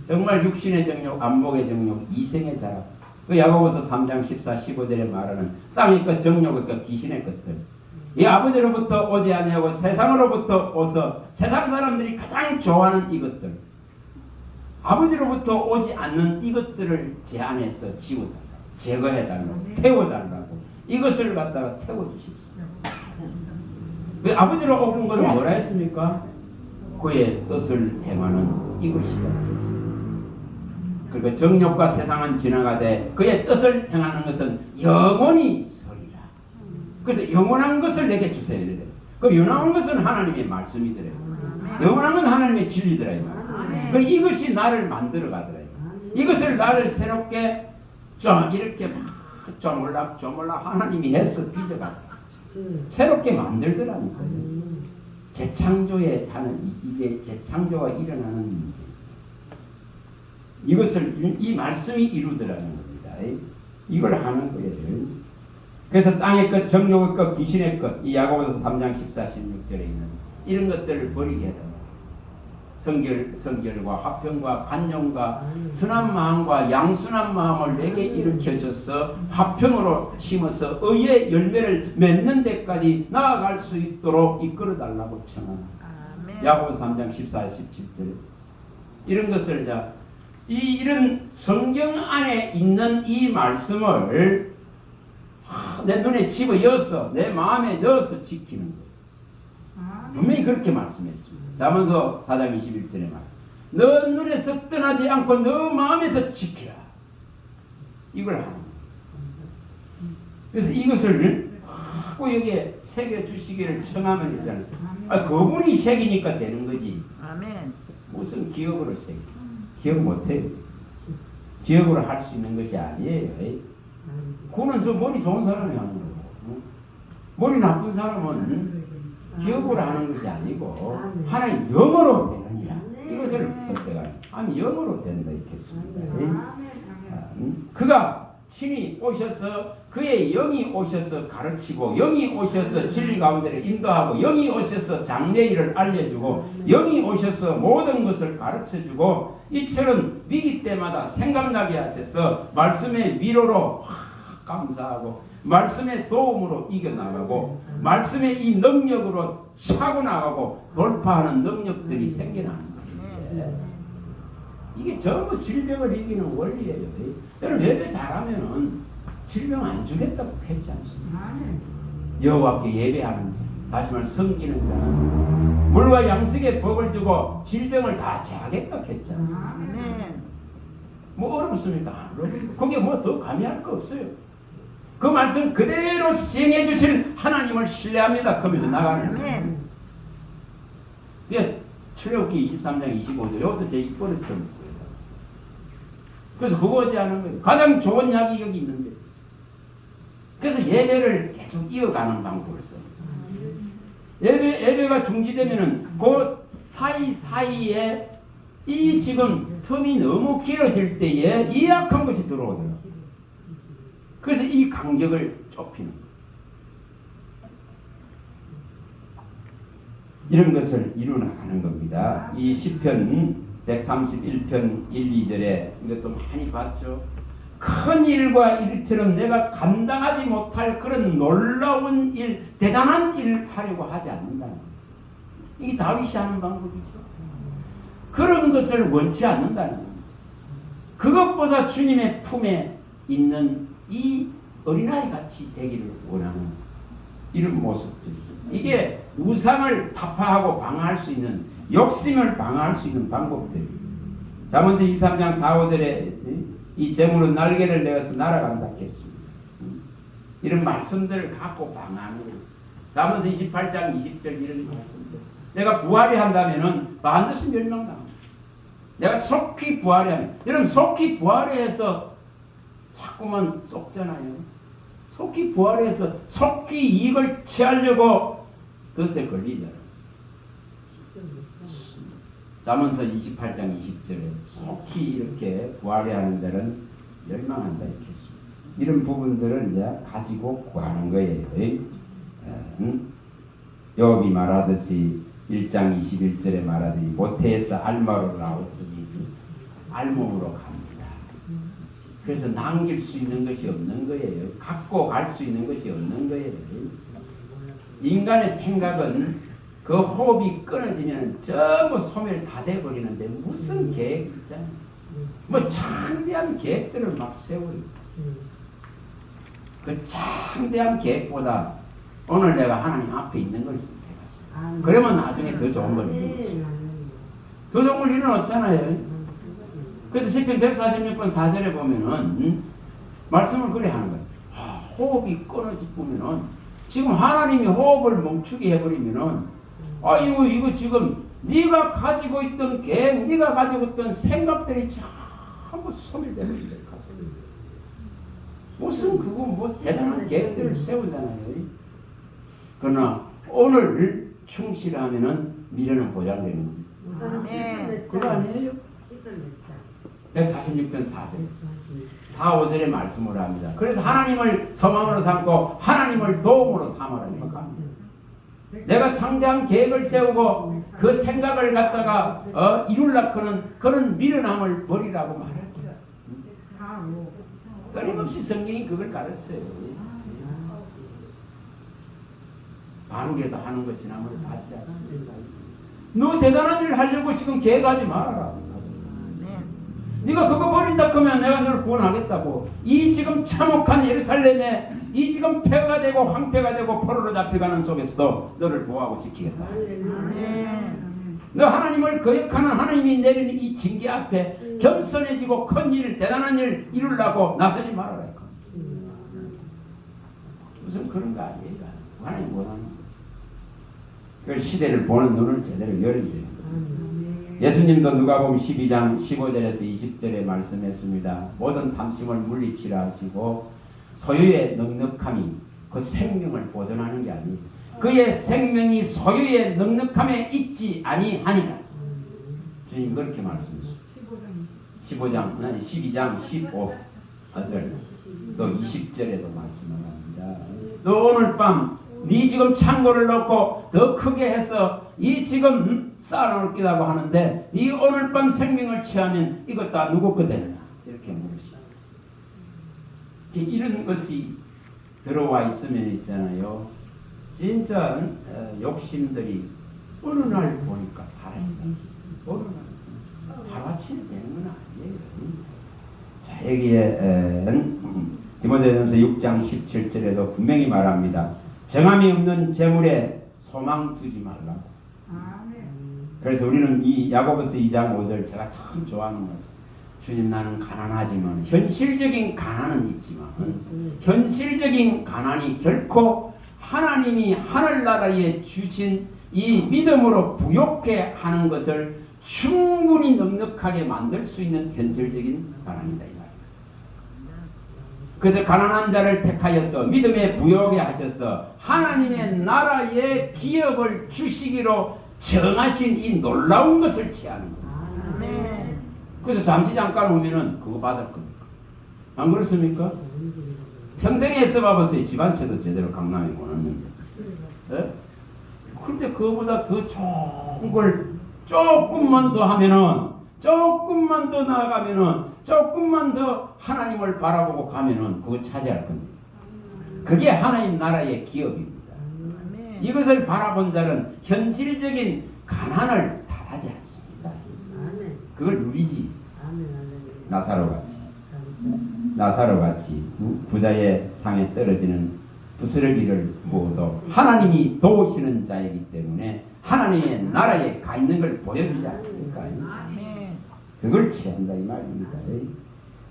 정말 육신의 정욕, 안목의 정욕, 이생의 자랑. 그 야고보서 3장 14, 15절에 말하는 땅의 것, 정욕의 것, 귀신의 것들. 이 아버지로부터 오지 아니하고 세상으로부터 오서 세상 사람들이 가장 좋아하는 이것들. 아버지로부터 오지 않는 이것들을 제 안에서 지워달라고, 제거해달라고, 태워달라고 이것을 갖다가 태워주십시오. 왜 아버지로 오는 것은 뭐라 했습니까? 그의 뜻을 행하는 이것이다. 그리고 정욕과 세상은 지나가되 그의 뜻을 행하는 것은 영원히 서리라. 그래서 영원한 것을 내게 주세요. 그 영원한 것은 하나님의 말씀이더래요. 영원한 건 하나님의 진리더래요. 그 이것이 나를 만들어 가더래요. 이것을 나를 새롭게 좀 이렇게 막 조물락 하나님이 해서 빚어갔다. 새롭게 만들더라니까요. 재창조에 하는 이게 재창조가 일어나는 문제. 이것을 이 말씀이 이루더라는 겁니다. 이걸 하는 거예요. 그래서 땅의 것, 정욕의 것, 귀신의 것, 이 야고보서 3장 14, 16절에 있는 이런 것들을 버리게 해다. 성결과 화평과 관용과 선한 마음과 양순한 마음을 내게 일으켜줘서 화평으로 심어서 의의 열매를 맺는 데까지 나아갈 수 있도록 이끌어달라고 청합니다. 야고보서 3장 14, 17절 이런 것을 이런 성경 안에 있는 이 말씀을 내 눈에 집어여서 내 마음에 넣어서 지키는 거예요. 분명히 그렇게 말씀했습니다. 잠언서 4장 21절에 말. 너 눈에서 떠나지 않고 너 마음에서 지키라. 이걸 하는 거예요. 그래서 이것을 자꾸 여기에 새겨 주시기를 청하면 있잖아요. 그분이 새기니까 되는 거지. 아멘. 무슨 기억으로 새겨? 기억 못해요. 기억으로 할 수 있는 것이 아니에요. 그거는 저 머리 좋은 사람이 하는 거고, 머리 나쁜 사람은 기억으로 하는 것이 아니고 하나님 영어로 되느니라. 이것을 선택하는. 아니 영어로 된다 있겠습니다. 그가 친히 오셔서 그의 영이 오셔서 가르치고 영이 오셔서 진리 가운데를 인도하고 영이 오셔서 장래 일을 알려주고 영이 오셔서 모든 것을 가르쳐주고 이처럼 위기 때마다 생각나게 하셔서 말씀의 위로로 감사하고 말씀의 도움으로 이겨나가고 말씀의 이 능력으로 차고 나가고 돌파하는 능력들이 생겨나는 거예요. 이게 전부 질병을 이기는 원리예요. 여러분 예배 잘하면은 질병 안 주겠다고 했지 않습니까? 여호와께 예배하는 자, 다시 말해 섬기는 자, 물과 양식의 복을 주고 질병을 다 제하겠다고 했지 않습니까? 뭐 어렵습니까? 거기에 뭐 더 가미할 거 없어요. 그 말씀 그대로 시행해 주실 하나님을 신뢰합니다. 그러면서 나가는 거예요. 출애굽기 23장 25절 이것도 제 입버릇처럼 그래서 그거지 않은 거예요. 가장 좋은 약이 여기 있는데. 그래서 예배를 계속 이어가는 방법을 써요. 예배가 중지되면은 그 사이사이에 이 지금 틈이 너무 길어질 때에 이 약한 것이 들어오더라고요. 그래서 이 간격을 좁히는 거예요. 이런 것을 이루어나가는 겁니다. 이 시편 131편 1, 2절에 이것도 많이 봤죠. 큰 일과 일처럼 내가 감당하지 못할 그런 놀라운 일, 대단한 일을 하려고 하지 않는다. 이게 다윗이 하는 방법이죠. 그런 것을 원치 않는다는 겁니다. 그것보다 주님의 품에 있는 이 어린아이 같이 되기를 원하는 이런 모습들. 이게 우상을 타파하고 방어할 수 있는 욕심을 방어할 수 있는 방법들. 잠언서 23장 4, 5절에 이 재물은 날개를 내어서 날아간다 했습니다. 이런 말씀들을 갖고 방어하는 거예요. 잠언서 28장 20절 이런 말씀들. 내가 부활이 한다면은 반드시 멸망당합니다. 내가 속히 부활이 하면 여러분 속히 부활해서 자꾸만 쏙잖아요. 속히 부활해서 속히 이익을 취하려고 덫에 걸리잖아요. 잠언서 28장 20절에 속히 이렇게 구하려 하는 자는 멸망한다 이렇게 했습니다. 이런 부분들을 이제 가지고 구하는 거예요. 욥이 말하듯이 1장 21절에 말하듯이 모태에서 알마로 나왔으니 알몸으로 갑니다. 그래서 남길 수 있는 것이 없는 거예요. 갖고 갈 수 있는 것이 없는 거예요. 인간의 생각은 그 호흡이 끊어지면 전부 소멸 다 돼버리는데 무슨 계획 있잖아요. 뭐 창대한 계획들을 막 세워요. 그 창대한 계획보다 오늘 내가 하나님 앞에 있는 걸 선택했어요. 그러면 나중에 더 좋은 걸 이루어요. 더 좋은 걸 이루어놓잖아요. 그래서 시편 146편 4절에 보면은 말씀을 그래 하는 거예요. 호흡이 끊어지면은 지금 하나님이 호흡을 멈추게 해버리면은 이거 지금 네가 가지고 있던 계획, 네가 가지고 있던 생각들이 전부 소멸되는 거예요. 무슨 그거 뭐 대단한 계획들을 세우잖아요. 그러나 오늘 충실하면은 미래는 보장되는 겁니다. 그거 아니에요? 146편 4절 4, 5절의 말씀을 합니다. 그래서 하나님을 소망으로 삼고 하나님을 도움으로 삼으라 이렇게 합니다. 내가 창대한 계획을 세우고 그 생각을 갖다가 이루려고는 그런 미련함을 버리라고 말합니다. 끊임없이 성경이 그걸 가르쳐요. 바르게도 하는 것 지나면 받지 않습니다. 너 대단한 일을 하려고 지금 계획하지 말아라. 네가 그거 버린다 그러면 내가 너를 구원하겠다고. 이 지금 참혹한 예루살렘에 이 지금 폐허가 되고 황폐가 되고 포로로 잡혀가는 속에서도 너를 보호하고 지키겠다. 너 하나님을 거역하는 하나님이 내리는 이 징계 앞에 겸손해지고 큰 일, 대단한 일 이루려고 나서지 말아라. 무슨 그런 거 아니에요. 하나님 원하는 그 시대를 보는 눈을 제대로 열어야 되는 거예요. 예수님도 누가복음 12장 15절에서 20절에 말씀했습니다. 모든 탐심을 물리치라 하시고 소유의 넉넉함이 그 생명을 보존하는 게 아니에요. 그의 생명이 소유의 넉넉함에 있지 아니하니라. 주님 그렇게 말씀하셨습니다. 12장 15절 또 20절에도 말씀을 합니다. 너 오늘 밤 네 지금 창고를 넣고 더 크게 해서 이 지금 쌓아놓을 기라고 하는데 네 오늘 밤 생명을 취하면 이것 다 누구 거 되느냐 이렇게 물으시죠. 이런 것이 들어와 있으면 있잖아요. 진짜 욕심들이 어느 날 보니까 사라지다. 어느 날 하루아침에 되는 건 아니에요. 자, 여기에 디모데전서 6장 17절에도 분명히 말합니다. 정함이 없는 재물에 소망 두지 말라고. 그래서 우리는 이 야고보서 2장 5절 제가 참 좋아하는 것은 주님 나는 가난하지만 현실적인 가난은 있지만 현실적인 가난이 결코 하나님이 하늘나라에 주신 이 믿음으로 부욕해 하는 것을 충분히 넉넉하게 만들 수 있는 현실적인 가난이다 이 말이에요. 그래서 가난한 자를 택하여서 믿음에 부욕해 하셔서 하나님의 나라의 기업을 주시기로 정하신 이 놀라운 것을 취하는 거예요. 그래서 잠시 잠깐 오면은 그거 받을 겁니까? 안 그렇습니까? 평생에 써봐보세요. 집 한 채도 제대로 강남에 못 얻는데. 예? 근데 그거보다 더 좋은 걸 조금만 더 하면은, 조금만 더 나아가면은, 조금만 더 하나님을 바라보고 가면은 그거 차지할 겁니다. 그게 하나님 나라의 기업입니다. 이것을 바라본 자는 현실적인 가난을 달하지 않습니다. 그걸 누리지. 나사로 같이 부자의 상에 떨어지는 부스러기를 부어도 하나님이 도우시는 자이기 때문에 하나님의 나라에 가 있는 걸 보여주지 않습니까? 그걸 취한다 이 말입니다.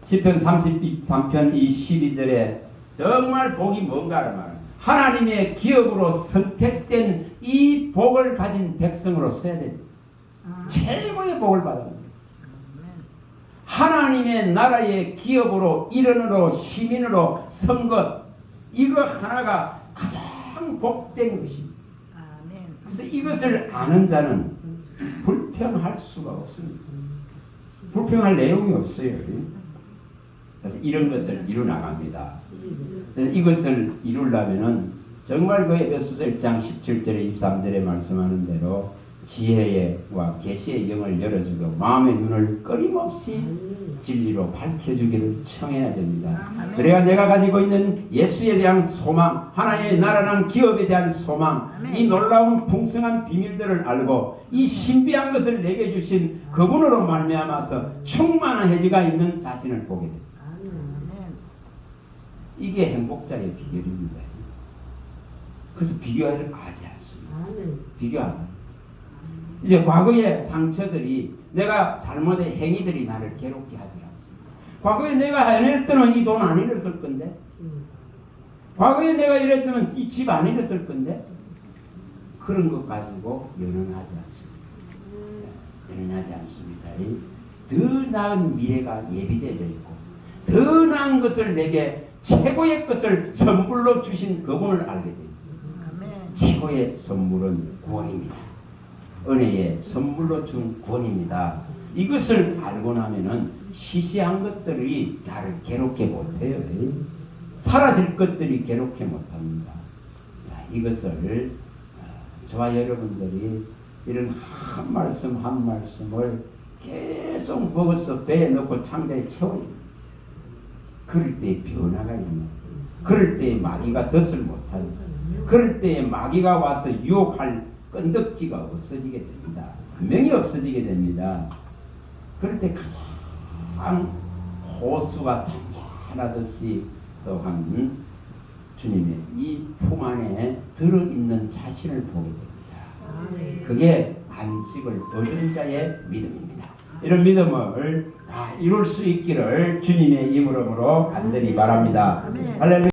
시편 33편 이 12절에 정말 복이 뭔가를 말합니다. 하나님의 기업으로 선택된 이 복을 가진 백성으로 서야 됩니다. 최고의 복을 받아야 됩니다. 하나님의 나라의 기업으로 일원으로 시민으로 선 것 이거 하나가 가장 복된 것입니다. 그래서 이것을 아는 자는 불평할 수가 없습니다. 불평할 내용이 없어요. 그래서 이런 것을 이루나갑니다. 그래서 이것을 이루려면은 정말 그 에베소서 1장 17절에 23절에 말씀하는 대로 지혜와 계시의 영을 열어주고 마음의 눈을 끊임없이 진리로 밝혀주기를 청해야 됩니다. 그래야 내가 가지고 있는 예수에 대한 소망, 하나님의 나라라는 기업에 대한 소망, 이 놀라운 풍성한 비밀들을 알고 이 신비한 것을 내게 주신 그분으로 말미암아서 충만한 해지가 있는 자신을 보게 됩니다. 이게 행복자의 비결입니다. 그래서 비교를 하지 않습니다. 비교하는 이제 과거의 상처들이 내가 잘못의 행위들이 나를 괴롭게 하지 않습니다. 과거에 내가 이랬더니 이 돈 안 잃었을 건데 과거에 내가 이랬더니 이 집 안 잃었을 건데 그런 것 가지고 연연하지 않습니다. 연연하지 않습니다. 더 나은 미래가 예비되어 있고 더 나은 것을 내게 최고의 것을 선물로 주신 그분을 알게 됩니다. 최고의 선물은 구원입니다. 은혜의 선물로 준 구원입니다. 이것을 알고 나면은 시시한 것들이 나를 괴롭게 못해요. 사라질 것들이 괴롭게 못합니다. 자, 이것을 저와 여러분들이 이런 한 말씀 한 말씀을 계속 먹어서 배에 넣고 창자에 채워요. 그럴 때 변화가 있는, 그럴 때 마귀가 덫을 못하는, 그럴 때 마귀가 와서 유혹할 끈덕지가 없어지게 됩니다. 분명히 없어지게 됩니다. 그럴 때 가장 호수가 잔잔하듯이 또한 주님의 이 품 안에 들어있는 자신을 보게 됩니다. 그게 안식을 얻은 자의 믿음입니다. 이런 믿음을 다 이룰 수 있기를 주님의 이름으로 간절히 바랍니다. 할렐루야.